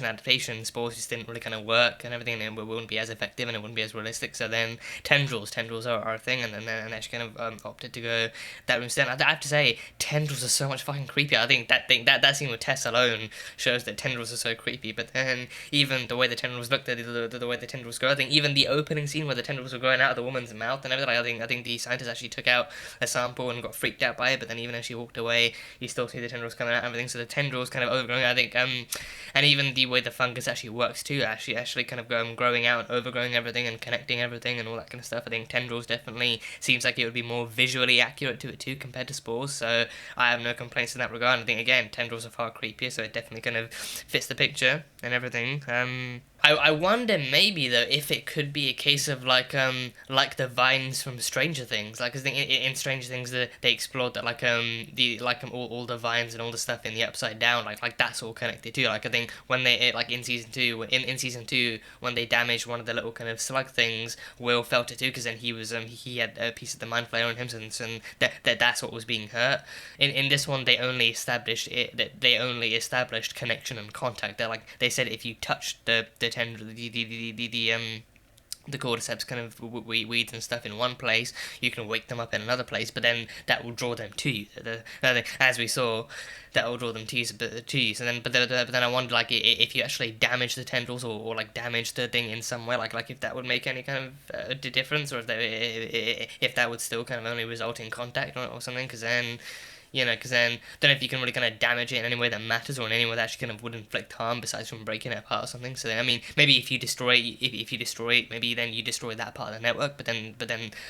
adaptation, spores just didn't really kind of work and everything, and it wouldn't be as effective and it wouldn't be as realistic. So then tendrils are a thing, and then actually kind of opted to go that route instead. I have to say, tendrils are so much fucking creepier. I think that scene with Tess alone shows that tendrils are so creepy. But then even the way the tendrils look, the way the tendrils go, I think even the opening scene where the tendrils were going out of the woman's mouth and everything, I think the scientist actually took out a sample and got freaked out by it. But then even as she walked away, you still see the tendrils coming out and everything. So the tendrils kind of overgrowing, I think, and even the way the fungus actually works too, actually kind of growing out and overgrowing everything and connecting everything and all that kind of stuff. I think tendrils definitely seems like it would be more visually accurate to it too compared to spores, so I have no complaints in that regard. I think again, tendrils are far creepier, so it definitely kind of fits the picture and everything. I wonder maybe though if it could be a case of like the vines from Stranger Things, like, cause in Stranger Things they explored that all the vines and all the stuff in the Upside Down, like that's all connected too. Like I think when they in season 2 when they damaged one of the little kind of slug things, Will felt it too, because then he had a piece of the mind flayer on him, and that's what was being hurt. In this one they only established connection and contact. They said if you touched the cordyceps kind of weeds and stuff in one place, you can wake them up in another place, but then that will draw them to you. As we saw, that will draw them to you. So then, but then I wonder, like, if you actually damage the tendrils or like damage the thing in some way, like if that would make any kind of difference, or if that would still kind of only result in contact or something, because then. Because then, don't know if you can really kind of damage it in any way that matters, or in any way that actually kind of would inflict harm besides from breaking it apart or something. So then, I mean, maybe if you destroy it, maybe then you destroy that part of the network, but then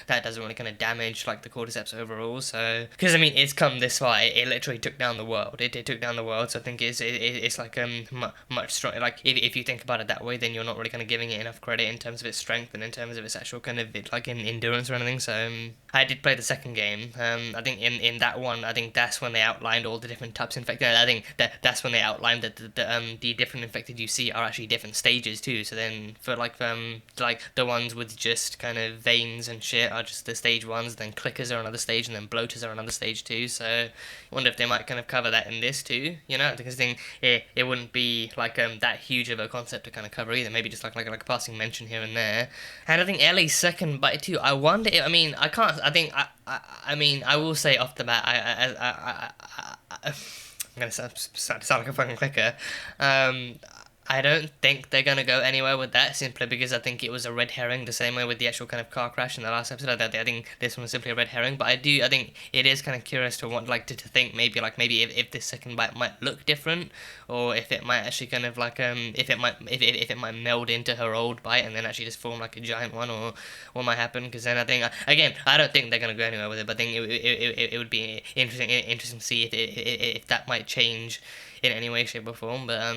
that doesn't really kind of damage like the cordyceps overall. So, because I mean, it's come this far, it literally took down the world. It took down the world. So I think it's like much stronger. Like if you think about it that way, then you're not really kind of giving it enough credit in terms of its strength and in terms of its actual kind of like in endurance or anything. So I did play the second game. I think in that one, I think that's when they outlined all the different types of infected. I think that's when they outlined that the different infected you see are actually different stages too. So then for like the ones with just kind of veins and shit are just the stage ones, then clickers are another stage, and then bloaters are another stage too. So I wonder if they might kind of cover that in this too, because I think it wouldn't be like that huge of a concept to kind of cover either. Maybe just like a passing mention here and there. And I think Ellie's second bite too, I wonder if, I mean, I can't, I think I mean, I will say off the bat, I'm gonna sound like a fucking clicker. I don't think they're gonna go anywhere with that, simply because I think it was a red herring, the same way with the actual kind of car crash in the last episode. I think this one was simply a red herring, but I think it is kind of curious to want to think maybe if this second bite might look different, or if it might actually kind of like if it might meld into her old bite and then actually just form like a giant one, or what might happen. Because then I think again, I don't think they're gonna go anywhere with it, but I think it would be interesting to see if that might change in any way, shape, or form. But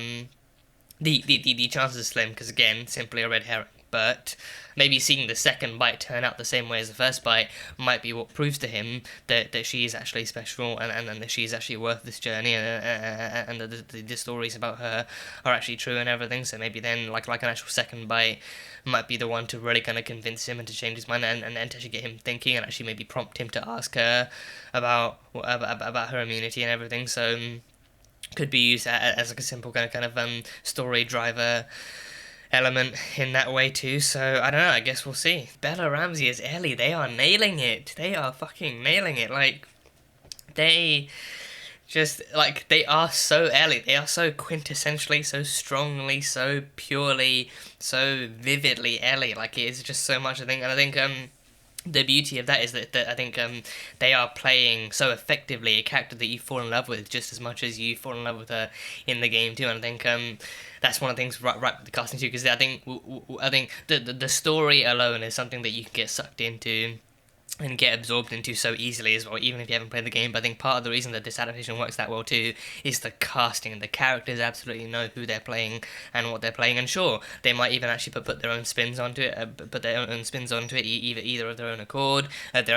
the chances are slim, because again, simply a red herring. But maybe seeing the second bite turn out the same way as the first bite might be what proves to him that she is actually special, and that she is actually worth this journey, and the stories about her are actually true and everything. So maybe then like an actual second bite might be the one to really kind of convince him and to change his mind, and then to actually get him thinking and actually maybe prompt him to ask her about her immunity and everything. So could be used as like a simple kind of story driver element in that way too. So I don't know, I guess we'll see. Bella Ramsey as Ellie, they are nailing it. They are fucking nailing it. Like, they just, like, they are so Ellie. They are so quintessentially, so strongly, so purely, so vividly Ellie. Like, it is just so much, I think. And I think the beauty of that is that I think they are playing so effectively a character that you fall in love with just as much as you fall in love with her in the game too. And I think that's one of the things right with the casting too, because I think the story alone is something that you can get sucked into and get absorbed into so easily as well, even if you haven't played the game. But I think part of the reason that this adaptation works that well too is the casting. The characters absolutely know who they're playing and what they're playing, and sure, they might even actually put their own spins onto it, either of their own accord, of their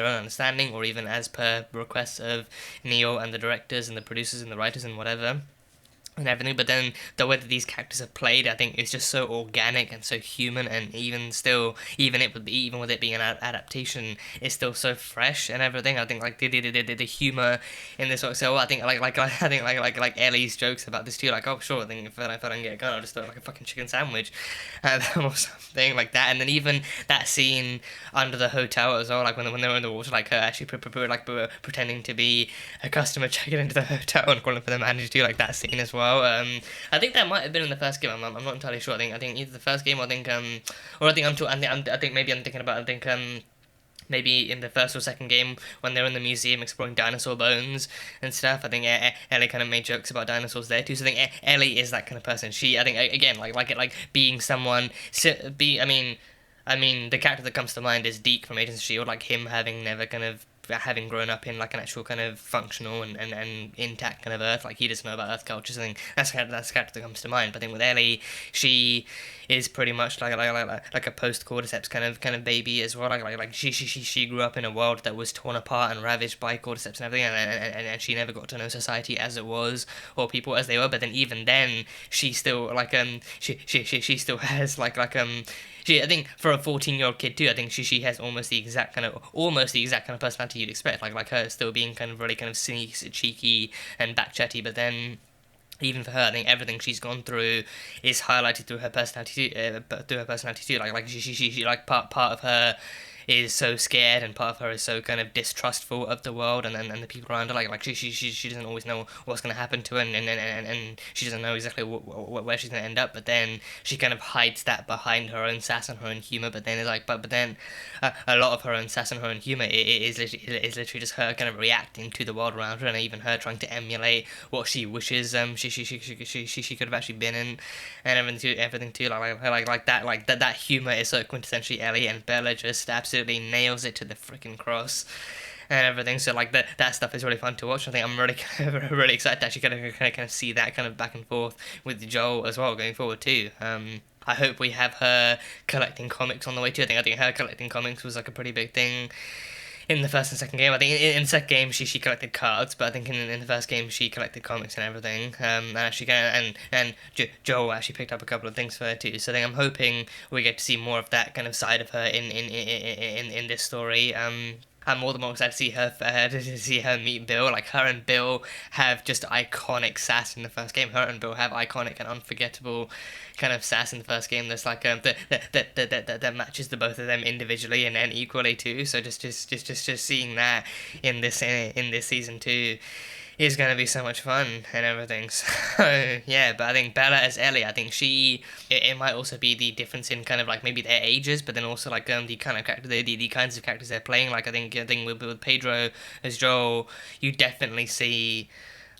own understanding, or even as per requests of Neil and the directors and the producers and the writers and whatever. And everything, but then the way that these characters are played, I think, is just so organic and so human, and even with it being an adaptation, it's still so fresh and everything. I think like the humor in this, so I think like Ellie's jokes about this too, like, oh sure, I think if I don't get a gun, I'll just throw like a fucking chicken sandwich, or something like that. And then even that scene under the hotel as well, like when they were in the water, like her actually pretending to be a customer checking into the hotel and calling for the manager to do like that scene as well. I think that might have been in the first game. I'm not entirely sure. I think either the first game, or I think maybe I'm thinking about. Maybe in the first or second game when they're in the museum exploring dinosaur bones and stuff. I think Ellie kind of made jokes about dinosaurs there too. So I think Ellie is that kind of person. I think again like being someone. I mean, the character that comes to mind is Deke from Agents of S.H.I.E.L.D., like him having grown up in like an actual kind of functional and intact kind of Earth, like he doesn't know about Earth cultures. I think that's the character that comes to mind. But I think with Ellie, she is pretty much like a post Cordyceps kind of baby as well. Like she grew up in a world that was torn apart and ravaged by Cordyceps and everything, and she never got to know society as it was or people as they were. But then even then, she still like she still has I think for a 14-year-old kid too, I think she has almost the exact kind of personality you'd expect, like her still being kind of really kind of sneaky, cheeky and backchatty. But then even for her, I think everything she's gone through is highlighted through her personality too. Like she like part of her is so scared, and part of her is so kind of distrustful of the world and the people around her. Like she doesn't always know what's going to happen to her, and she doesn't know exactly where she's going to end up. But then she kind of hides that behind her own sass and her own humor. But then it's like, but then a lot of her own sass and her own humor is literally just her kind of reacting to the world around her, and even her trying to emulate what she wishes she could have actually been in, and everything too. Like that humor is so quintessentially Ellie, and Bella just absolutely nails it to the freaking cross and everything. So like that stuff is really fun to watch. I think I'm really excited to actually kind of see that kind of back and forth with Joel as well going forward too. I hope we have her collecting comics on the way too. I think her collecting comics was like a pretty big thing in the first and second game. I think in the second game she collected cards, but I think in the first game she collected comics and everything. And Joel actually picked up a couple of things for her too. So I think I'm hoping we get to see more of that kind of side of her in this story. I'm more than more excited to see her meet Bill. Like, her and Bill have just iconic sass in the first game. Her and Bill have iconic and unforgettable kind of sass in the first game. That's like that matches the both of them individually and equally too. So just seeing that in this season too is going to be so much fun and everything. So yeah, but I think Bella as Ellie, I think it might also be the difference in kind of like maybe their ages, but then also like the kind of character, the kinds of characters they're playing. Like I think with Pedro as Joel, you definitely see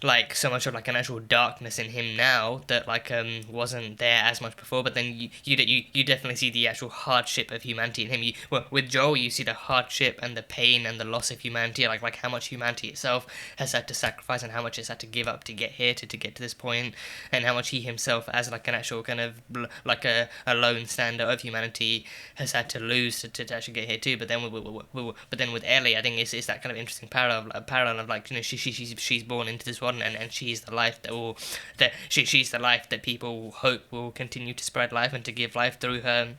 like so much of like an actual darkness in him now that like wasn't there as much before. But then you definitely see the actual hardship of humanity in him. With Joel, you see the hardship and the pain and the loss of humanity, like how much humanity itself has had to sacrifice and how much it's had to give up to get here, to get to this point, and how much he himself as like an actual kind of like a lone stander of humanity has had to lose to actually get here too. But then with Ellie, I think it's that kind of interesting parallel of like, you know, she's born into this world, and she's the life she's the life that people hope will continue to spread life and to give life through her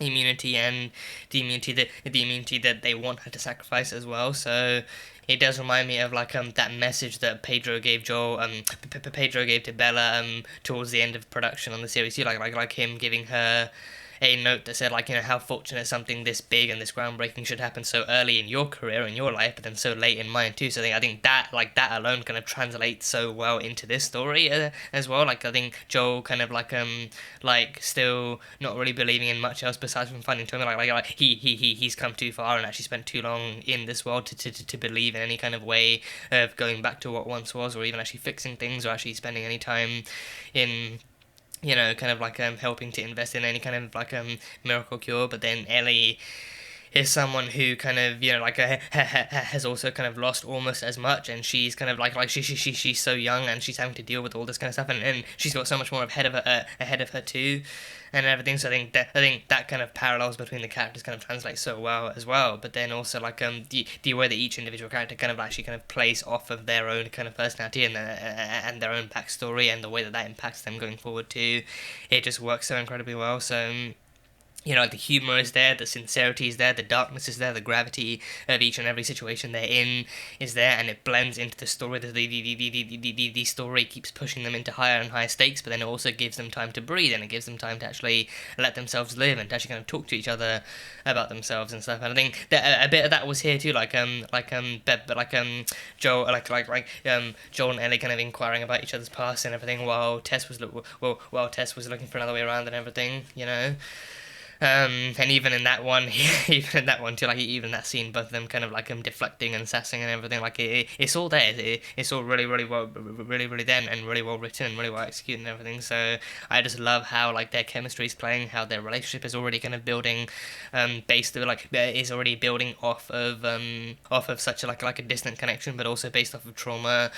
immunity and the immunity that they want her to sacrifice as well. So it does remind me of like that message that Pedro gave to Bella towards the end of production on the series too, like him giving her a note that said, like, you know, how fortunate something this big and this groundbreaking should happen so early in your career, in your life, but then so late in mine too. So I think that alone kind of translates so well into this story as well. Like I think Joel kind of like still not really believing in much else besides from finding Tommy. Like he's come too far and actually spent too long in this world to believe in any kind of way of going back to what once was, or even actually fixing things, or actually spending any time in, you know, kind of like helping to invest in any kind of like miracle cure. But then Ellie is someone who kind of, you know, like has also kind of lost almost as much, and she's kind of like she's so young, and she's having to deal with all this kind of stuff, and she's got so much more ahead of her too, and everything. So I think that kind of parallels between the characters kind of translates so well as well. But then also like the way that each individual character kind of actually kind of plays off of their own kind of personality and their own backstory, and the way that impacts them going forward too, it just works so incredibly well. So you know, like the humor is there, the sincerity is there, the darkness is there, the gravity of each and every situation they're in is there, and it blends into the story. The story keeps pushing them into higher and higher stakes, but then it also gives them time to breathe, and it gives them time to actually let themselves live and to actually kind of talk to each other about themselves and stuff. And I think that a bit of that was here too, Joel, Joel and Ellie kind of inquiring about each other's past and everything, while Tess was looking for another way around and everything, you know. And even in that one too, like even that scene, both of them kind of like deflecting and sassing and everything, like it's all there. It's all really well, really there, and really well written and really well executed and everything. So I just love how like their chemistry is playing, how their relationship is already kind of building, is already building off of such a like a distant connection, but also based off of trauma,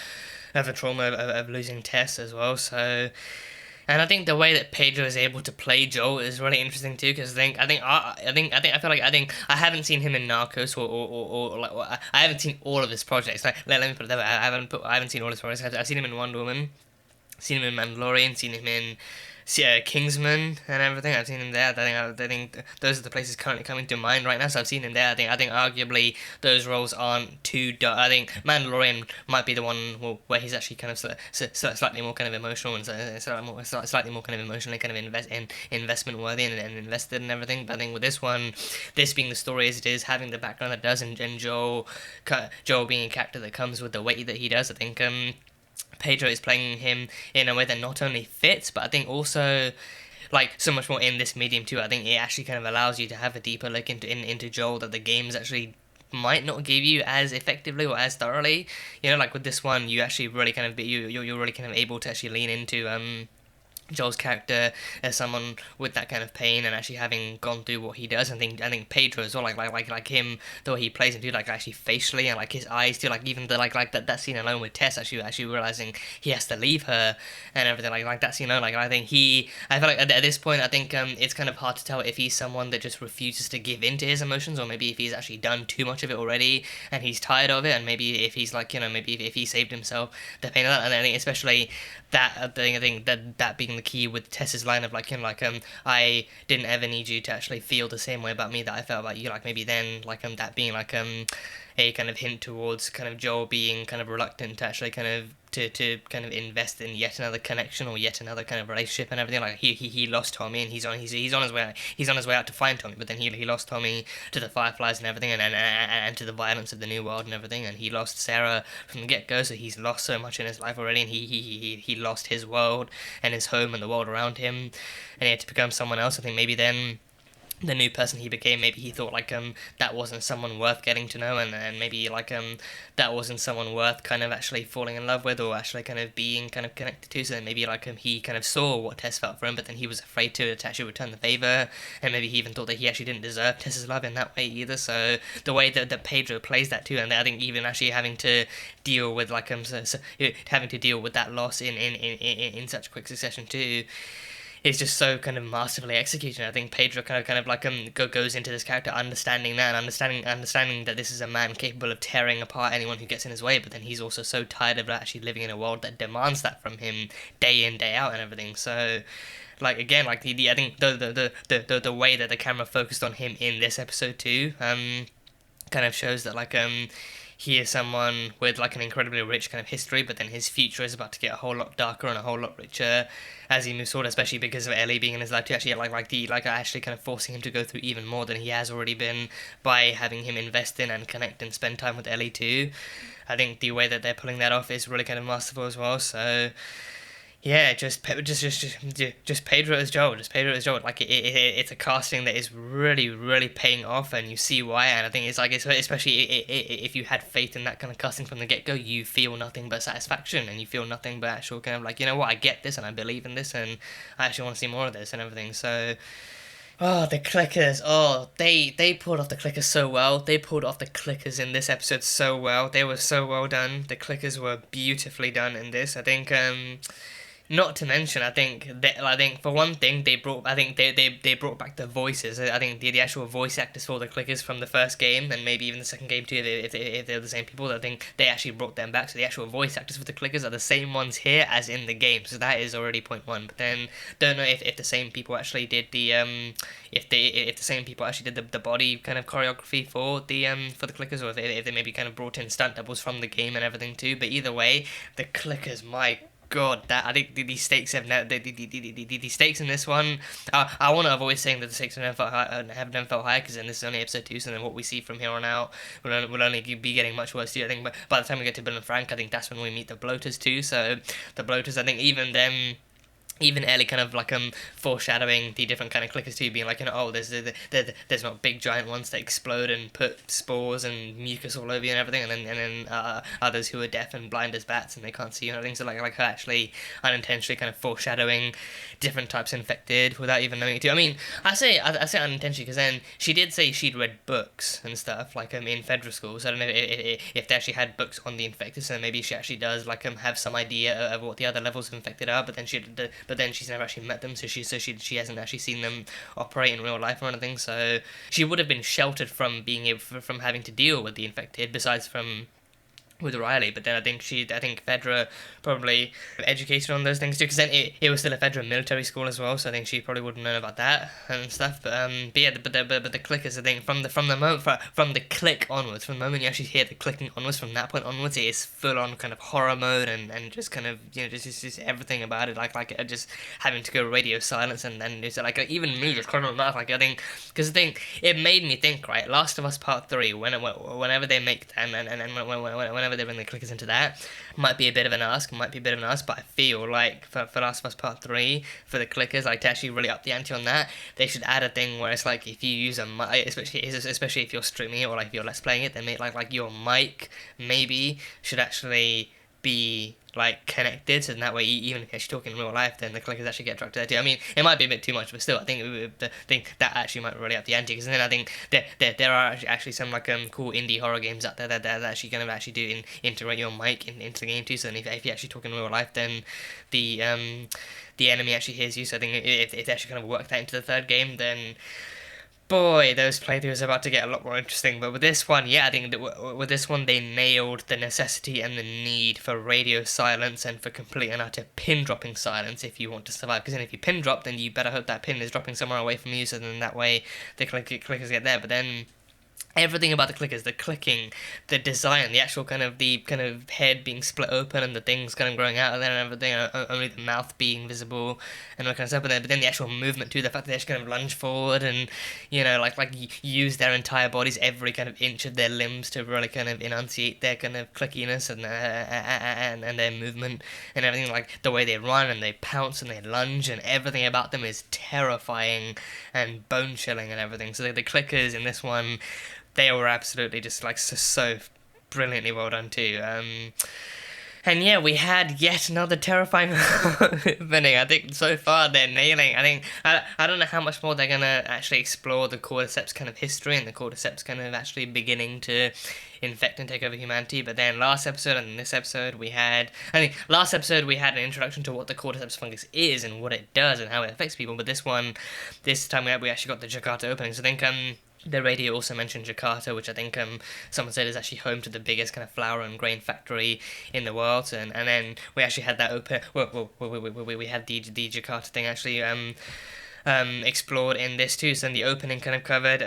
of losing Tess as well. So. And I think the way that Pedro is able to play Joel is really interesting too, because I haven't seen him in Narcos I haven't seen all of his projects. Like, let me put it that way. I haven't seen all his projects. I've seen him in Wonder Woman, seen him in Mandalorian, seen him in Kingsman and everything. I've seen him there. I think those are the places currently coming to mind right now. So I've seen him there. I think arguably those roles aren't too dark. I think Mandalorian might be the one where he's actually kind of slightly more kind of emotional and slightly more kind of emotionally kind of investment worthy and invested in everything. But I think with this one, this being the story as it is, having the background that does, and Joel being a character that comes with the weight that he does, I think Pedro is playing him in a way that not only fits, but I think also, like, so much more in this medium too. I think it actually kind of allows you to have a deeper look into Joel that the games actually might not give you as effectively or as thoroughly. You know, like with this one, you actually really kind of you're really kind of able to actually lean into Joel's character as someone with that kind of pain and actually having gone through what he does. I think Pedro as well, like him, the way he plays him too, like actually facially and like his eyes too, like even the like that scene alone with Tess actually realizing he has to leave her and everything, like that scene alone, like I feel like at this point I think it's kind of hard to tell if he's someone that just refuses to give in to his emotions, or maybe if he's actually done too much of it already and he's tired of it, and maybe if he's like, you know, maybe if he saved himself the pain of that. And I think especially that thing, that being the key with Tess's line of like, you know, like I didn't ever need you to actually feel the same way about me that I felt about you, like maybe then like that being like a kind of hint towards kind of Joel being kind of reluctant to actually kind of to kind of invest in yet another connection or yet another kind of relationship and everything. Like he lost Tommy and he's on his way out to find Tommy, but then he lost Tommy to the Fireflies and everything, and to the violence of the New World and everything, and he lost Sarah from the get go. So he's lost so much in his life already, and he lost his world and his home and the world around him, and he had to become someone else. I think maybe then the new person he became, maybe he thought like that wasn't someone worth getting to know, and maybe like that wasn't someone worth kind of actually falling in love with or actually kind of being kind of connected to. So then maybe like he kind of saw what Tess felt for him, but then he was afraid to actually return the favor, and maybe he even thought that he actually didn't deserve Tess's love in that way either. So the way that Pedro plays that too, and I think even actually having to deal with like having to deal with that loss in such quick succession too, is just so kind of masterfully executed. I think Pedro kind of like goes into this character understanding that, and understanding that this is a man capable of tearing apart anyone who gets in his way, but then he's also so tired of actually living in a world that demands that from him day in, day out and everything. So like again, like I think the way that the camera focused on him in this episode too kind of shows that like he is someone with like an incredibly rich kind of history, but then his future is about to get a whole lot darker and a whole lot richer as he moves forward, especially because of Ellie being in his life to actually actually kind of forcing him to go through even more than he has already been by having him invest in and connect and spend time with Ellie too. I think the way that they're pulling that off is really kind of masterful as well. So yeah, just Pedro as Joel. Like it's a casting that is really paying off, and you see why. And I think it's like, especially if you had faith in that kind of casting from the get go, you feel nothing but satisfaction, and you feel nothing but actual kind of like, you know what, I get this, and I believe in this, and I actually want to see more of this and everything. So Oh, the clickers. Oh, they pulled off the clickers so well. They pulled off the clickers in this episode so well. They were so well done. The clickers were beautifully done in this. I think not to mention, I think for one thing they brought back the voices. I think the actual voice actors for the clickers from the first game and maybe even the second game too. If they're the same people, I think they actually brought them back. So the actual voice actors for the clickers are the same ones here as in the game. So that is already point one. But then don't know if the same people actually did the if the same people actually did the body kind of choreography for the clickers, or if they maybe kind of brought in stunt doubles from the game and everything too. But either way, the clickers, my God, that I think the stakes have the stakes in this one. I want to avoid saying that the stakes have never felt higher, because then this is only episode 2, so then what we see from here on out will only be getting much worse too. I think, but by the time we get to Bill and Frank, I think that's when we meet the bloaters too. So the bloaters, I think even them. Even Ellie kind of like foreshadowing the different kind of clickers too, being like, you know, oh, there's not big giant ones that explode and put spores and mucus all over you and everything, and then others who are deaf and blind as bats and they can't see you and everything. So like her actually unintentionally kind of foreshadowing different types of infected without even knowing it too. I mean, I say unintentionally because then she did say she'd read books and stuff like in Federal School. So I don't know if they actually had books on the infected. So maybe she actually does like have some idea of what the other levels of infected are, but then she's never actually met them, so she hasn't actually seen them operate in real life or anything. So she would have been sheltered from from having to deal with the infected, besides from with Riley. But then I think Fedra probably educated on those things too, because then it was still a Fedra military school as well, so I think she probably would have known about that and stuff. But the clickers, I think from the click onwards, from the moment you actually hear the clicking onwards, from that point onwards, it is full on kind of horror mode and just kind of, you know, just everything about it, like just having to go radio silence, and then it's like even me just kind of laugh, like I think, because I think it made me think, right, Last of Us Part 3, whenever they make them and whenever they bring the clickers into that, might be a bit of an ask, but I feel like for Last of Us Part 3, for the clickers, like to actually really up the ante on that, they should add a thing where it's like if you use a mic, especially if you're streaming it or like if you're let's playing it, then make like your mic maybe should actually be like connected, so that way even if you're actually talking in real life, then the clickers actually get dragged to there too. I mean, it might be a bit too much, but still, I think that actually might really up the ante, because then I think there are actually some like cool indie horror games out there that actually kind of actually do integrate your mic into the game too. So then if you're actually talking in real life, then the enemy actually hears you. So I think if they actually kind of work that into the third game, then boy, those playthroughs are about to get a lot more interesting. But with this one, yeah, I think that with this one they nailed the necessity and the need for radio silence and for complete and utter pin-dropping silence if you want to survive. Because then if you pin drop, then you better hope that pin is dropping somewhere away from you, so then that way the clickers get there. But then everything about the clickers, the clicking, the design, the actual kind of head being split open and the things kind of growing out of there and everything, only the mouth being visible and all that kind of stuff. But then the actual movement too, the fact that they actually kind of lunge forward and, you know, like use their entire bodies, every kind of inch of their limbs to really kind of enunciate their kind of clickiness and their movement and everything. Like the way they run and they pounce and they lunge and everything about them is terrifying and bone chilling and everything. So the clickers in this one, they were absolutely just like so brilliantly well done too. And yeah, we had yet another terrifying opening. I think so far they're nailing. I don't know how much more they're gonna actually explore the Cordyceps kind of history and the Cordyceps kind of actually beginning to infect and take over humanity. But then last episode and this episode last episode we had an introduction to what the Cordyceps fungus is and what it does and how it affects people. But this time we actually got the Jakarta opening. So I think the radio also mentioned Jakarta, which I think someone said is actually home to the biggest kind of flour and grain factory in the world, and then we actually had that open. We had the Jakarta thing actually explored in this too. So in the opening kind of covered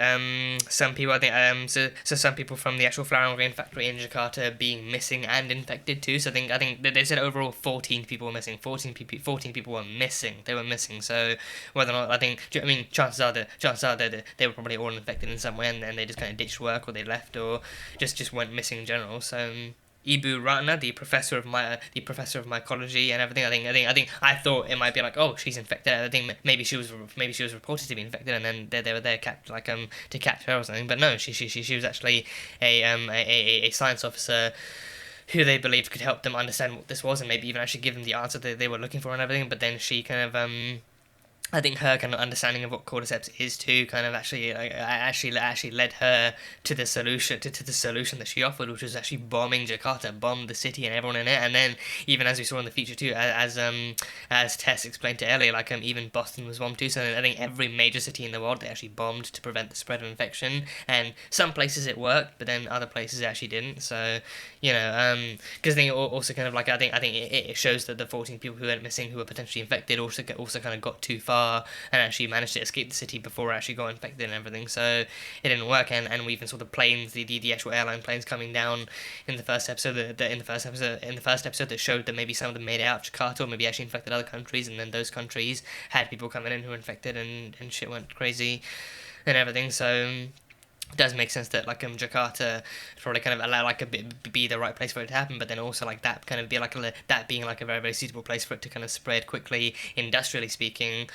some people, I think so some people from the actual flour and grain factory in Jakarta being missing and infected too. So I think they said overall 14 people were missing. 14 people were missing. They were missing. So whether or not, chances are that they were probably all infected in some way, and then they just kind of ditched work, or they left, or just went missing in general. So Ibu Ratna, the professor of mycology and everything, I thought it might be like, oh, she's infected. I think maybe she was reported to be infected, and then they were there to catch her or something. But no, she was actually a science officer who they believed could help them understand what this was, and maybe even actually give them the answer that they were looking for and everything. But then she kind of I think her kind of understanding of what Cordyceps is too kind of actually led her to the solution that she offered, which was actually bombing Jakarta, bomb the city and everyone in it. And then even as we saw in the feature too, as Tess explained to Ellie, like even Boston was bombed too. So I think every major city in the world they actually bombed to prevent the spread of infection. And some places it worked, but then other places it actually didn't. So because I think also kind of like I think it shows that the 14 people who went missing who were potentially infected also kind of got too far and actually managed to escape the city before it actually got infected and everything, so it didn't work. And we even saw the planes, the actual airline planes coming down in the first episode. In the first episode that showed that maybe some of them made it out of Jakarta or maybe actually infected other countries, and then those countries had people coming in who were infected and shit went crazy and everything. So it does make sense that like Jakarta probably kind of allow like be the right place for it to happen, but then also like that kind of be like that being like a very, very suitable place for it to kind of spread quickly, industrially speaking.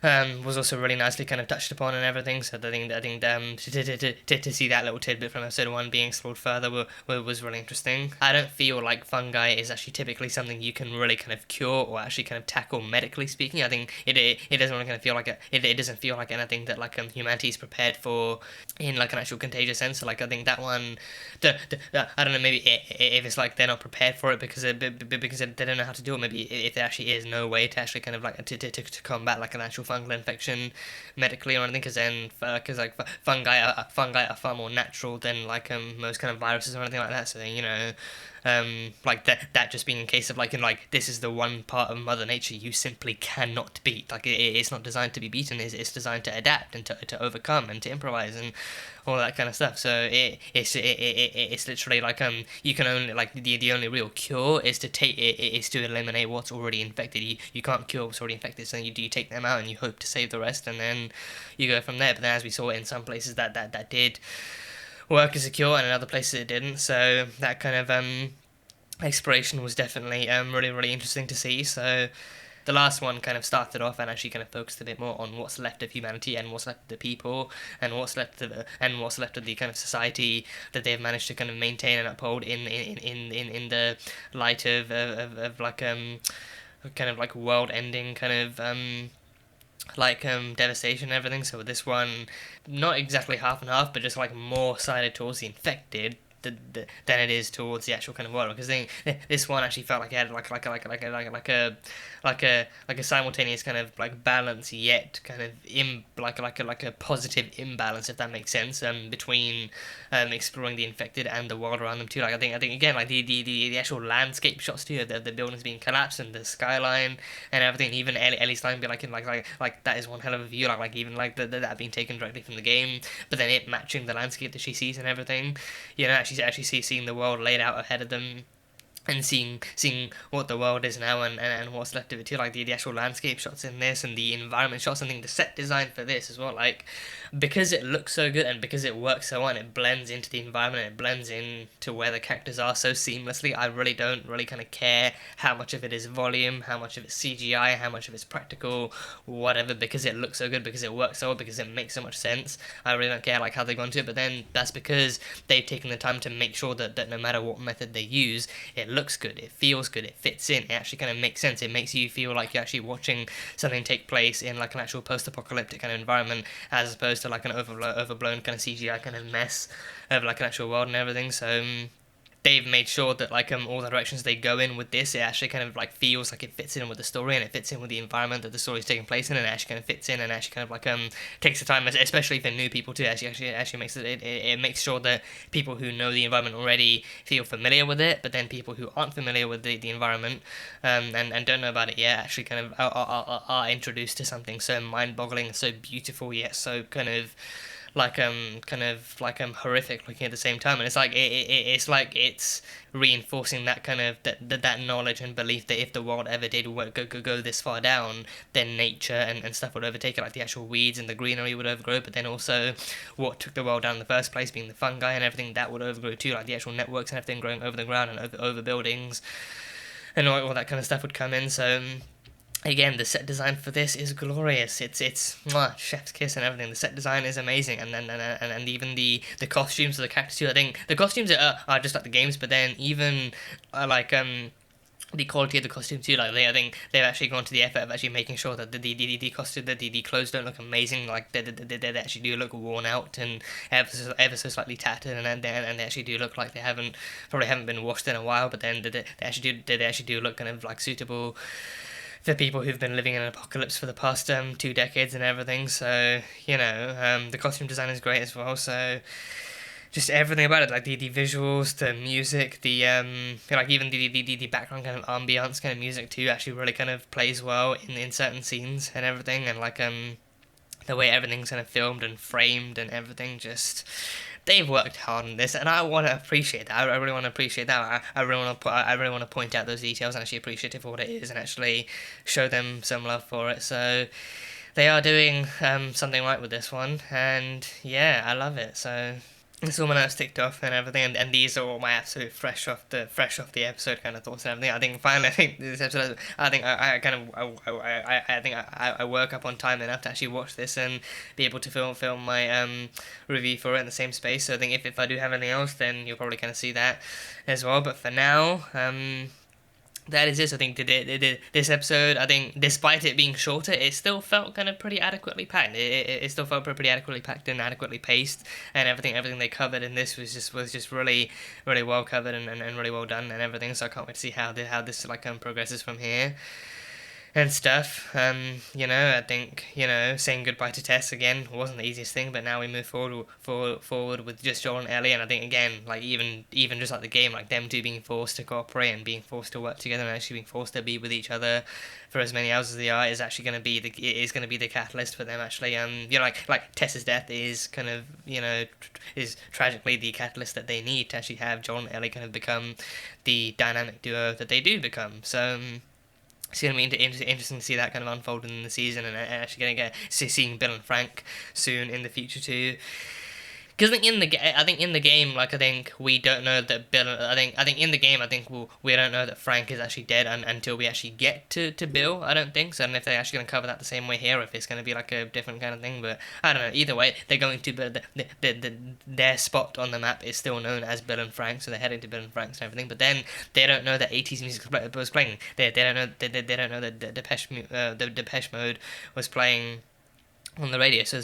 Was also really nicely kind of touched upon and everything. So I think to see that little tidbit from episode 1 being explored further was really interesting. I don't feel like fungi is actually typically something you can really kind of cure or actually kind of tackle medically speaking. I think it doesn't really kind of feel like it doesn't feel like anything that like humanity is prepared for in like an actual contagious sense. So like I think that one, I don't know, maybe if it's like they're not prepared for it because they don't know how to do it. Maybe if there actually is no way to actually kind of like to combat like an actual fungal infection medically or anything, because like fungi are far more natural than like most kind of viruses or anything like that. So like that just being a case of like this is the one part of Mother Nature you simply cannot beat. Like it's not designed to be beaten. It's designed to adapt and to overcome and to improvise and all that kind of stuff. So it's literally like you can only like the only real cure is to eliminate what's already infected. You can't cure what's already infected, so you take them out and you hope to save the rest, and then you go from there. But then as we saw in some places that did work as a cure, and in other places it didn't. So that kind of exploration was definitely really, really interesting to see. So the last one kind of started off and actually kind of focused a bit more on what's left of humanity and what's left of the people and what's left of the kind of society that they've managed to kind of maintain and uphold in the light of like kind of like world-ending kind of devastation and everything. So with this one, not exactly half and half, but just like more sided towards the infected than it is towards the actual kind of world, because this one actually felt like it had like a simultaneous kind of like balance, yet kind of like a positive imbalance, if that makes sense, between exploring the infected and the world around them too. Like I think again, like the actual landscape shots too, the buildings being collapsed and the skyline and everything. Even Ellie's line be like that is one hell of a view. Like even like that being taken directly from the game, but then it matching the landscape that she sees and everything. Actually seeing the world laid out ahead of them, and seeing what the world is now and what's left of it too, like the actual landscape shots in this and the environment shots. I think the set design for this as well, like because it looks so good and because it works so well and it blends into the environment, it blends into where the characters are so seamlessly. I really don't kind of care how much of it is volume, how much of it's CGI, how much of it's practical, whatever, because it looks so good, because it works so well, because it makes so much sense. I really don't care like how they've gone to it, but then that's because they've taken the time to make sure that no matter what method they use, it looks good, it feels good, it fits in, it actually kind of makes sense. It makes you feel like you're actually watching something take place in like an actual post-apocalyptic kind of environment, as opposed to like an overblown kind of CGI kind of mess of like an actual world and everything. So they've made sure that like all the directions they go in with this, it actually kind of like feels like it fits in with the story and it fits in with the environment that the story's taking place in, and it actually kind of fits in and actually kind of like takes the time, especially for new people too. Actually makes it makes sure that people who know the environment already feel familiar with it, but then people who aren't familiar with the environment and don't know about it yet actually kind of are introduced to something so mind-boggling and so beautiful, yet so kind of horrific looking at the same time. And it's like it's reinforcing that kind of that knowledge and belief that if the world ever did go this far down, then nature and stuff would overtake it, like the actual weeds and the greenery would overgrow, but then also what took the world down in the first place, being the fungi and everything, that would overgrow too, like the actual networks and everything growing over the ground and over buildings and all that kind of stuff would come in. So again, the set design for this is glorious. It's chef's kiss and everything. The set design is amazing, and even the costumes of the characters too. I think the costumes are just like the games, but then even the quality of the costume too. Like I think they've actually gone to the effort of actually making sure that the costume, the clothes don't look amazing. Like they actually do look worn out and ever so slightly tattered, and they actually do look like they probably haven't been washed in a while. But then they actually do look kind of like suitable for people who've been living in an apocalypse for the past 2 decades and everything. So the costume design is great as well. So just everything about it, like the visuals, the music, the like even the background kind of ambiance kind of music too, actually really kind of plays well in certain scenes and everything, and like the way everything's kind of filmed and framed and everything, just they've worked hard on this, and I want to appreciate that. I really want to appreciate that. I really want to point out those details and actually appreciate it for what it is, and actually show them some love for it. So they are doing something right with this one, and yeah, I love it. So it's all my notes ticked off and everything, and these are all my absolute fresh off the episode kind of thoughts and everything. I think this episode, I think I woke up on time enough to actually watch this and be able to film my review for it in the same space. So I think if I do have anything else, then you'll probably kind of see that as well. But for now, that is it. I think this episode, I think, despite it being shorter, it still felt kind of pretty adequately packed. It still felt pretty adequately packed and adequately paced, and everything they covered in this was just really well covered and really well done and everything. So I can't wait to see how this progresses from here and stuff. I think saying goodbye to Tess again wasn't the easiest thing, but now we move forward with just Joel and Ellie, and I think again, like even just like the game, like them two being forced to cooperate and being forced to work together and actually being forced to be with each other for as many hours as they are is actually going to be the catalyst for them actually. Like Tess's death is kind of is tragically the catalyst that they need to actually have Joel and Ellie kind of become the dynamic duo that they do become. So. It's going to be interesting to see that kind of unfold in the season, and actually going to get seeing Bill and Frank soon in the future too. Because I think in the game, like I think we don't know that Bill. I think in the game, we don't know that Frank is actually dead until we actually get to Bill. I don't think so. I don't know if they're actually going to cover that the same way here, or if it's going to be like a different kind of thing. But I don't know. Either way, they're going to their spot on the map is still known as Bill and Frank, so they're heading to Bill and Frank's and everything. But then they don't know that 80s music was playing. They don't know that the Depeche Mode was playing on the radio, so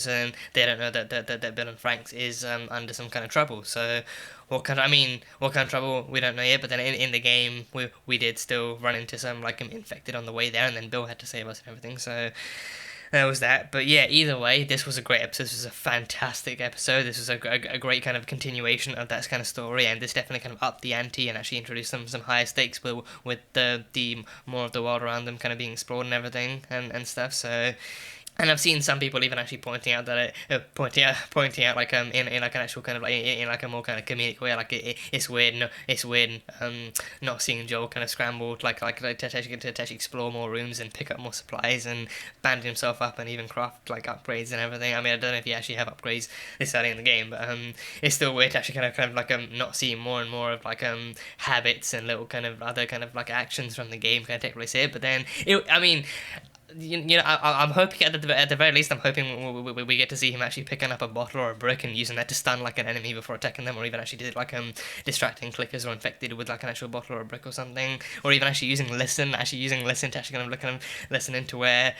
they don't know that Bill and Frank's is under some kind of trouble. So what kind of trouble we don't know yet. But then in the game we did still run into some like infected on the way there, and then Bill had to save us and everything. So that was that. But yeah, either way, this was a great episode. This was a fantastic episode. This was a great kind of continuation of that kind of story, and this definitely kind of upped the ante and actually introduced some higher stakes with the more of the world around them kind of being explored and everything and stuff. So. And I've seen some people even actually pointing out that pointing out like in like an actual kind of like in like a more kind of comedic way, like it's weird not seeing Joel kind of scrambled like to actually explore more rooms and pick up more supplies and band himself up and even craft like upgrades and everything. I mean, I don't know if you actually have upgrades this early in the game, but it's still weird to actually kind of like not seeing more and more of like habits and little kind of other kind of like actions from the game kind of take place here. But then I'm hoping at the very least, I'm hoping we get to see him actually picking up a bottle or a brick and using that to stun like an enemy before attacking them, or even actually did like distracting clickers or infected with like an actual bottle or a brick or something, or even actually using listen to actually kind of listen into where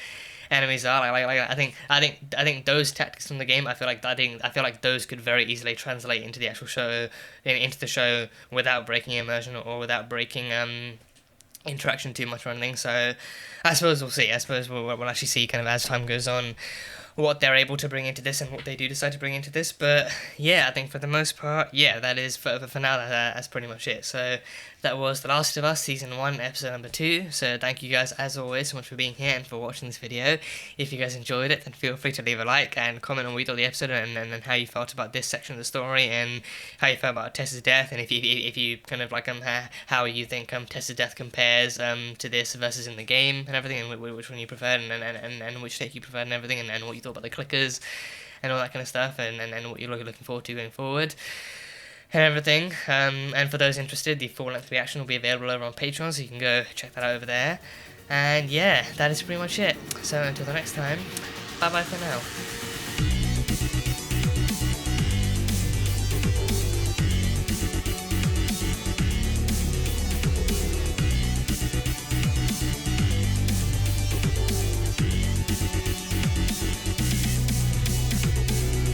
enemies are. I think those tactics from the game, I feel like those could very easily translate into the actual show, into the show without breaking immersion or without breaking interaction too much or anything. So I suppose we'll see. I suppose we'll actually see kind of as time goes on what they're able to bring into this and what they do decide to bring into this. But yeah, I think for the most part, yeah, that is for now that's pretty much it. So that was The Last of Us Season 1 Episode number 2. So thank you guys as always so much for being here and for watching this video. If you guys enjoyed it, then feel free to leave a like and comment on what you thought of the episode and how you felt about this section of the story and how you felt about Tess's death, and if you kind of like how you think Tess's death compares to this versus in the game and everything, and which one you preferred and which take you preferred and everything, and what you thought about the clickers and all that kind of stuff, and what you're looking forward to going forward and everything. And for those interested, the full-length reaction will be available over on Patreon, so you can go check that out over there. And yeah, that is pretty much it. So until the next time, bye bye for now.